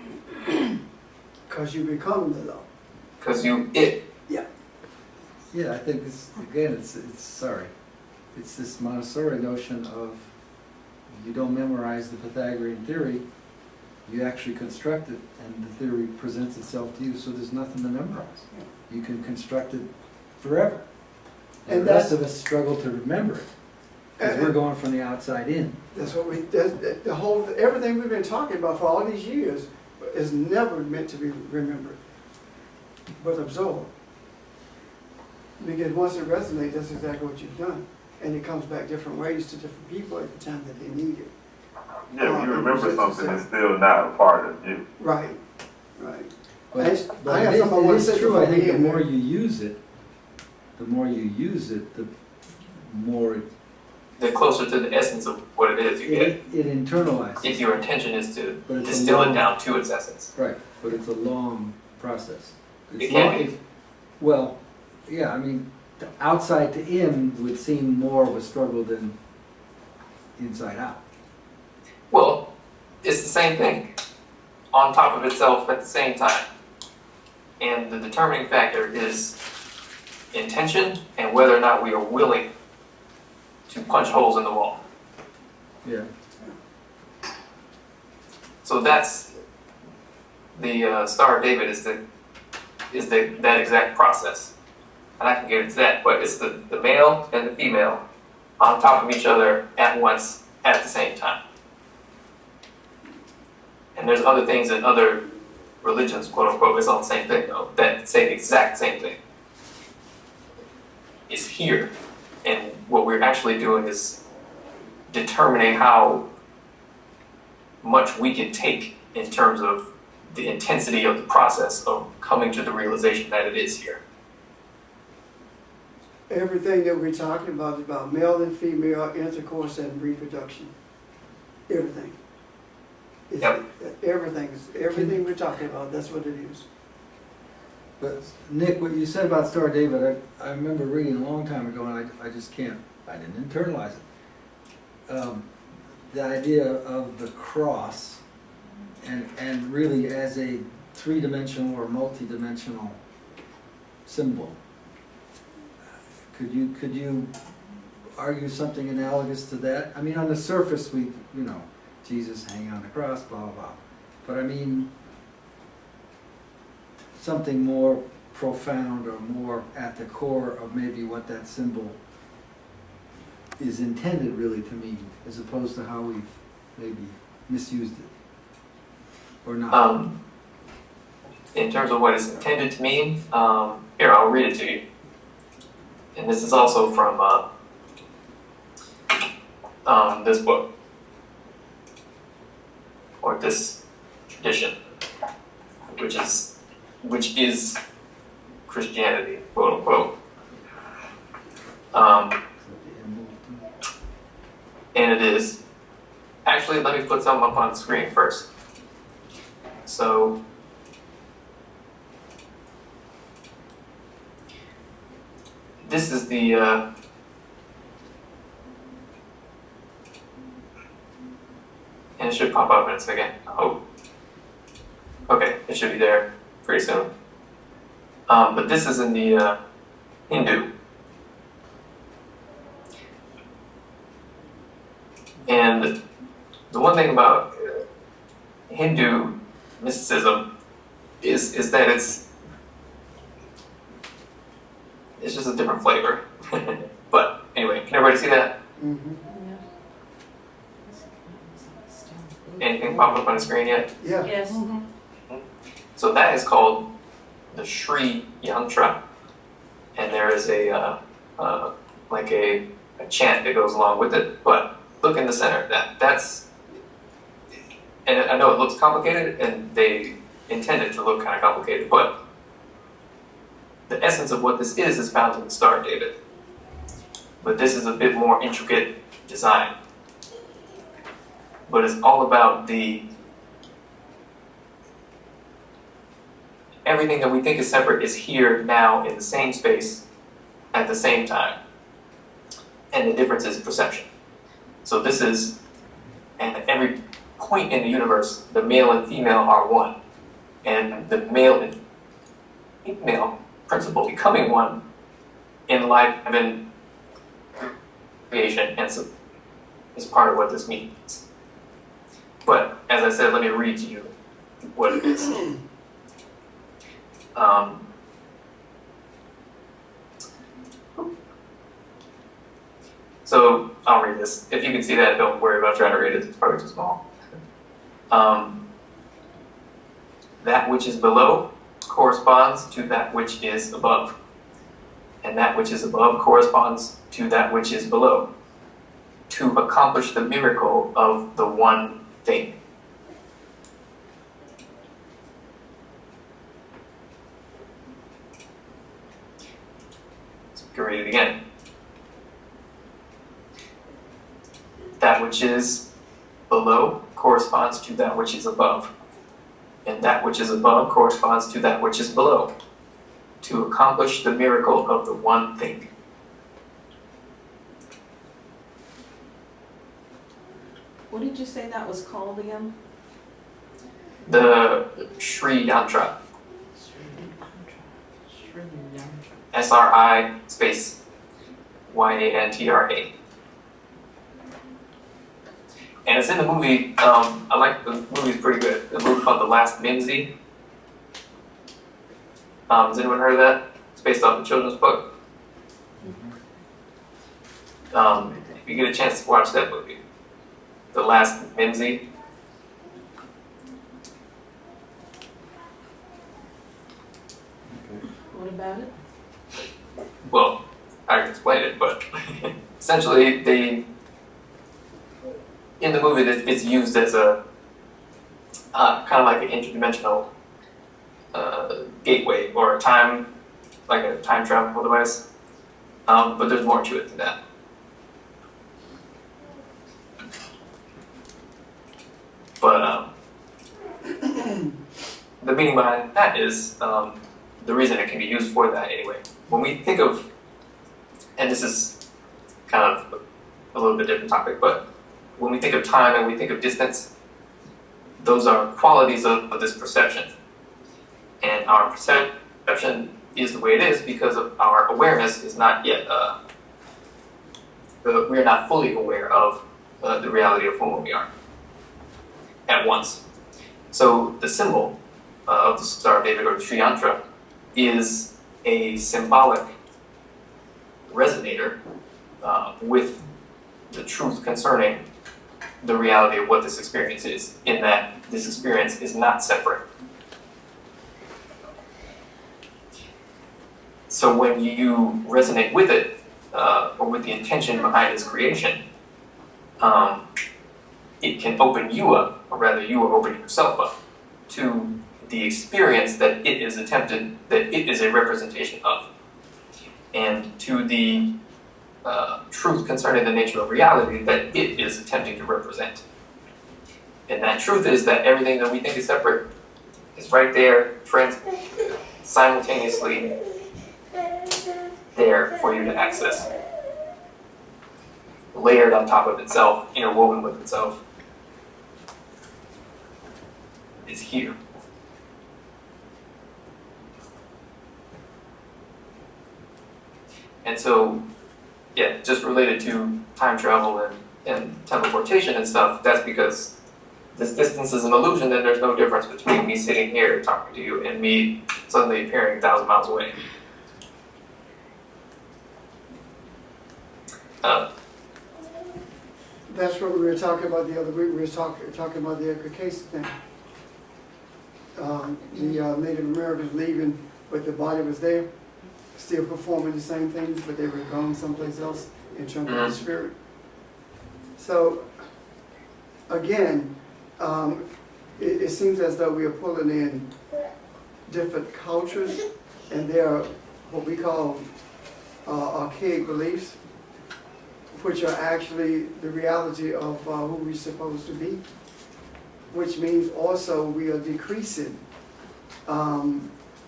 Because you become the law. because Yeah, I think this, again, it's this Montessori notion of you don't memorize the Pythagorean theory, you actually construct it, and the theory presents itself to you, so there's nothing to memorize. You can construct it forever. And And the rest that's- of us struggle to remember it, because we're going from the outside in. That's what the whole, everything we've been talking about for all these years is never meant to be remembered, but absorbed. Because once it resonates, that's exactly what you've done. And it comes back different ways to different people at the time that they need it. Yeah, when you remember something, it's still not a part of you. Right, right. But I it have something I want to is say true, before I think we the end more there. you use it, the more the closer to the essence of what it is you get. it internalizes. If your intention is to But it's a distill it long- down to its essence. Right, but it's a long process. It can long- be. Well, yeah, I mean, the outside to in would seem more of a struggle than inside out. Well, it's the same thing, on top of itself at the same time. And the determining factor is intention and whether or not we are willing to punch holes in the wall. Yeah. So that's the Star of David is that exact process, and I can get into that. But it's the male and the female on top of each other at once at the same time. And there's other things in other religions, quote unquote, it's not the same thing though, that say the exact same thing. It's here, and what we're actually doing is determining how much we can take in terms of the intensity of the process of coming to the realization that it is here. Everything that we're talking about is about male and female intercourse and reproduction. Everything. Yep. Everything we're talking about, that's what it is. But Nick, what you said about Star of David, I remember reading a long time ago, and I just can't, I didn't internalize it. The idea of the cross, and really as a three-dimensional or multi-dimensional symbol. Could you argue something analogous to that? I mean, on the surface, Jesus hanging on the cross, blah, blah, blah. But I mean, something more profound or more at the core of maybe what that symbol is intended really to mean, as opposed to how we've maybe misused it, or not. In terms of what it's intended to mean, here, I'll read it to you. And this is also from this book, or this tradition, which is Christianity, quote unquote. And it is, actually, let me put something up on the screen first. So, this is the, and it should pop up in a second. Oh, okay, it should be there pretty soon. But this is in the Hindu. And the one thing about Hindu mysticism is that it's just a different flavor. But anyway, can everybody see that? Mm-hmm. Anything pop up on the screen yet? Yeah. Yes. So that is called the Sri Yantra, and there is a chant that goes along with it. But look in the center. That's, and I know it looks complicated, and they intend it to look kind of complicated, but the essence of what this is found in the Star of David. But this is a bit more intricate design. But it's all about the everything that we think is separate is here now in the same space at the same time. And the difference is perception. So this is, and at every point in the universe, the male and female are one. And the male and female principle becoming one enliven creation, and so is part of what this means. But as I said, let me read to you what it is. So I'll read this. If you can see that, don't worry about trying to read it. It's probably too small. That which is below corresponds to that which is above. And that which is above corresponds to that which is below, to accomplish the miracle of the one thing. So we can read it again. That which is below corresponds to that which is above, and that which is above corresponds to that which is below, to accomplish the miracle of the one thing. What did you say that was called again? The Sri Yantra. SRI space YANTRA. And it's in the movie, I like the movie's pretty good. The movie called The Last Mimsy. Has anyone heard of that? It's based off a children's book. If you get a chance to watch that movie, The Last Mimsy. What about it? Well, I can explain it, but essentially in the movie it's used as a kind of like an interdimensional gateway or a time travel device. But there's more to it than that. But the meaning behind that is the reason it can be used for that anyway. When we think of, and this is kind of a little bit different topic, but when we think of time and we think of distance, those are qualities of this perception. And our perception is the way it is because of our awareness is not yet, we are not fully aware of the reality of whom we are at once. So the symbol of the Star of David or the Sri Yantra is a symbolic resonator with the truth concerning the reality of what this experience is, in that this experience is not separate. So when you resonate with it, or with the intention behind its creation, it can open you up, or rather you are opening yourself up, to the experience that it is attempted, that it is a representation of, and to the truth concerning the nature of reality that it is attempting to represent. And that truth is that everything that we think is separate is right there, simultaneously there for you to access. Layered on top of itself, interwoven with itself, is here. And so, yeah, just related to time travel and teleportation and stuff, that's because this distance is an illusion, and there's no difference between me sitting here talking to you and me suddenly appearing 1,000 miles away. That's what we were talking about the other week. We were talking about the Edgar Cayce thing. The Native Americans leaving, but the body was there, still performing the same things, but they were gone someplace else in terms of the spirit. So, again, it seems as though we are pulling in different cultures, and they are what we call archaic beliefs, which are actually the reality of who we're supposed to be, which means also we are decreasing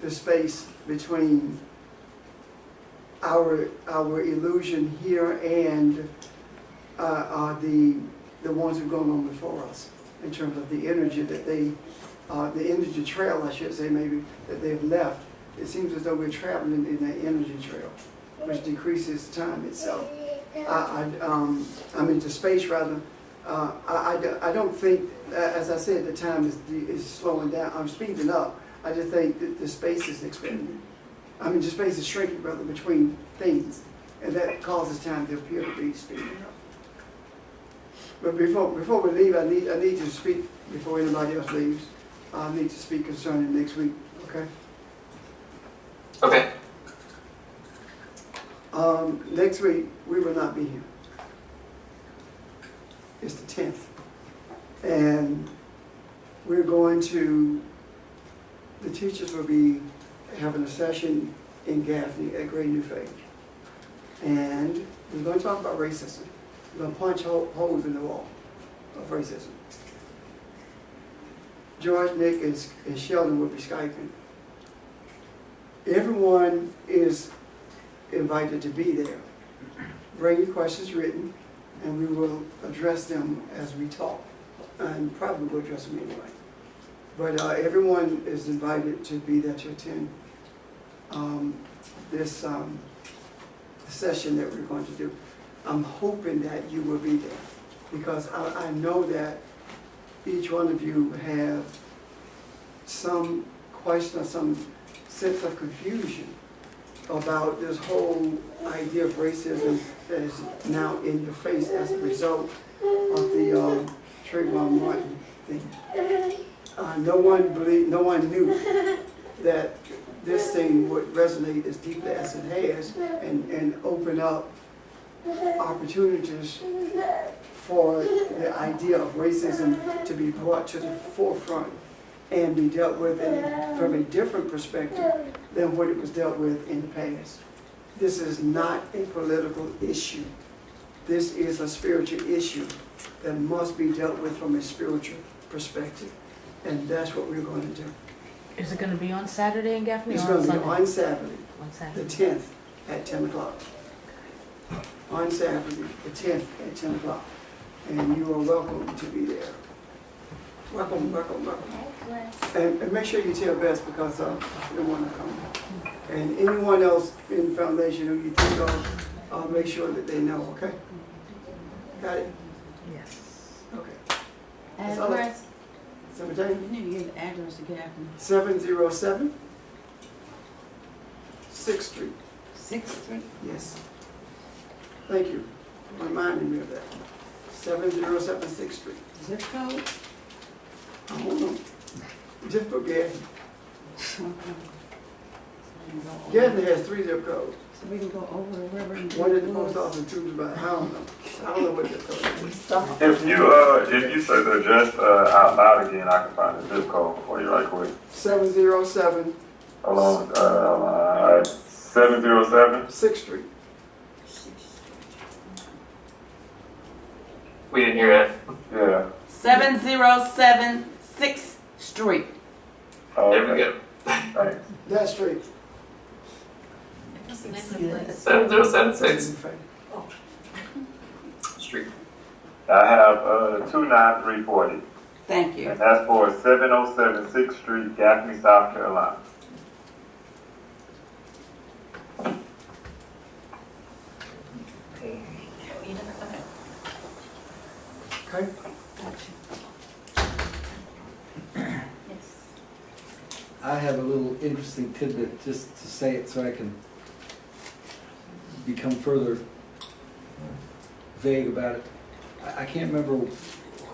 the space between our illusion here and the ones who've gone on before us, in terms of the energy that the energy trail, I should say, maybe, that they've left. It seems as though we're traveling in that energy trail, which decreases time itself. I mean, the space rather. I don't think, as I said, the time is slowing down. I'm speeding up. I just think that the space is expanding. I mean, the space is shrinking, rather, between things, and that causes time to appear to be speeding up. But before we leave, I need to speak before anybody else leaves. I need to speak concerning next week. Okay. Okay. Next week we will not be here. It's the 10th, and we're going to. The teachers will be having a session in Gaffney at Great New Faith, and we're going to talk about racism. We're going to punch holes in the wall of racism. George, Nick, and Sheldon will be Skyping. Everyone is invited to be there. Bring your questions written, and we will address them as we talk, and probably will address them anyway. But everyone is invited to be there to attend this session that we're going to do. I'm hoping that you will be there, because I know that each one of you have some question or some sense of confusion about this whole idea of racism that is now in your face as a result of the Trayvon Martin thing. No one knew that this thing would resonate as deeply as it has and open up opportunities for the idea of racism to be brought to the forefront and be dealt with from a different perspective than what it was dealt with in the past. This is not a political issue. This is a spiritual issue that must be dealt with from a spiritual perspective. And that's what we're going to do. Is it going to be on Saturday in Gaffney It's or going on to be Sunday? on Saturday, On the Saturday. 10th at 10 o'clock. On Saturday, the 10th at 10 o'clock. And you are welcome to be there. Welcome, welcome, welcome. And make sure you tell Bess, because I don't want to come. And anyone else in the foundation who you think of, make sure that they know, okay? Got it? Yes. Okay. That's all I- Address, 17? you need to give the address to Gaffney. 707 6th Street. 6th Street. Yes. Thank you for reminding me of that. 707 6th Street. Zip code? I don't know. Just put Gaffney. Gaffney has 3 zip codes. So we can go over the river and. One at the post office, 2 about, I don't know what zip code is. Stop. If you say the address out loud again, I can find the zip code for you right quick. 707 Hold on, all right, 707. 6th Street. We didn't hear it. Yeah. 707 6th Street. There we go. Thanks. That street. What's the name of the place? 7076 Street. I have 29340, Thank you. and that's for 707 6th Street, Gaffney, South Carolina. Okay? I have a little interesting tidbit, just to say it so I can become further vague about it. I can't remember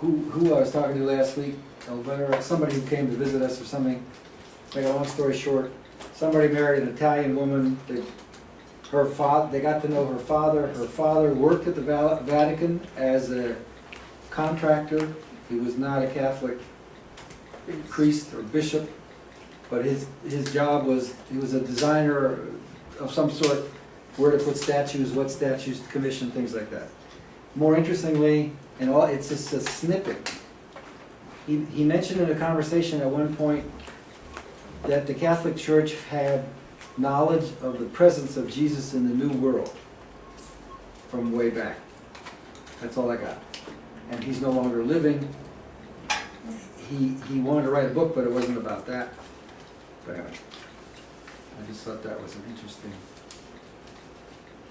who I was talking to last week, Elvira, somebody who came to visit us or something. Make a long story short, somebody married an Italian woman. They got to know her father. Her father worked at the Vatican as a contractor. He was not a Catholic priest or bishop, but his job was, he was a designer of some sort, where to put statues, what statues to commission, things like that. More interestingly, and all, it's just a snippet. He mentioned in a conversation at one point that the Catholic Church had knowledge of the presence of Jesus in the New World from way back. That's all I got. And he's no longer living. He wanted to write a book, but it wasn't about that. But anyway, I just thought that was an interesting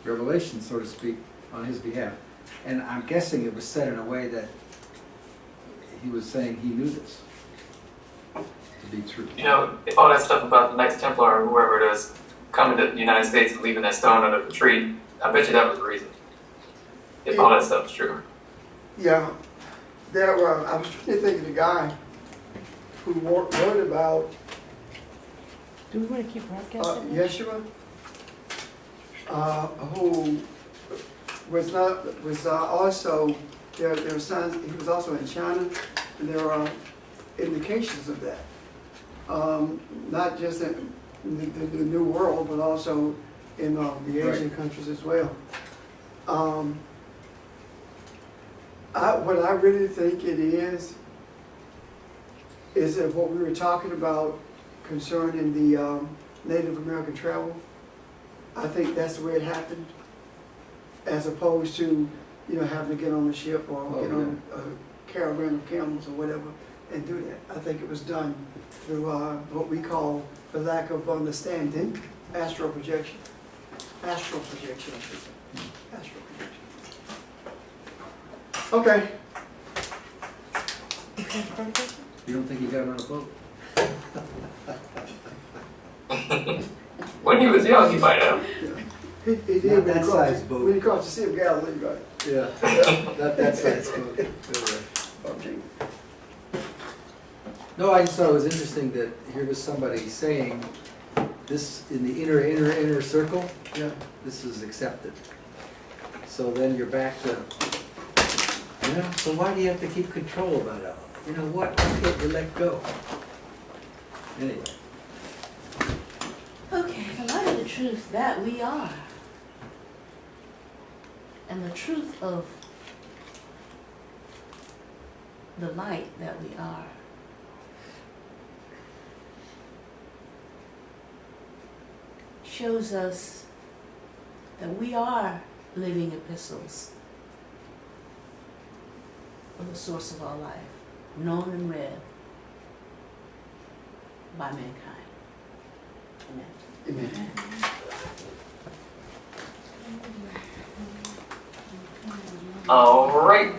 revelation, so to speak, on his behalf. And I'm guessing it was said in a way that he was saying he knew this to be true. You know, if all that stuff about the Knights Templar or whoever it is coming to the United States and leaving that stone under the tree, I bet you that was the reason. If all that stuff is true. Yeah, there were, I was trying to think of the guy who wrote about Do we want to keep broadcasting? Yeshua, who was also, there were signs, he was also in China, and there are indications of that. Not just in the New World, but also in the Asian countries as well. What I really think it is that what we were talking about concerning the Native American travel, I think that's the way it happened, as opposed to, having to get on a ship or get on a caravan of camels or whatever and do that. I think it was done through what we call, for lack of understanding, astral projection. Astral projection, I should say. Astral projection. Okay. You don't think he got on a boat? When he was young, he might have. He did Not when that he crossed- size boat. when he crossed the Sea of Galilee, right? Yeah, not that size boat. Okay. No, I just thought it was interesting that here was somebody saying this in the inner circle, Yeah. this is accepted. So then you're back to, so why do you have to keep control of that? What? Why can't you let go? Anyway. Okay, the light of the truth that we are, and the truth of the light that we are, shows us that we are living epistles of the source of our life, known and read by mankind. Amen. Amen. All right.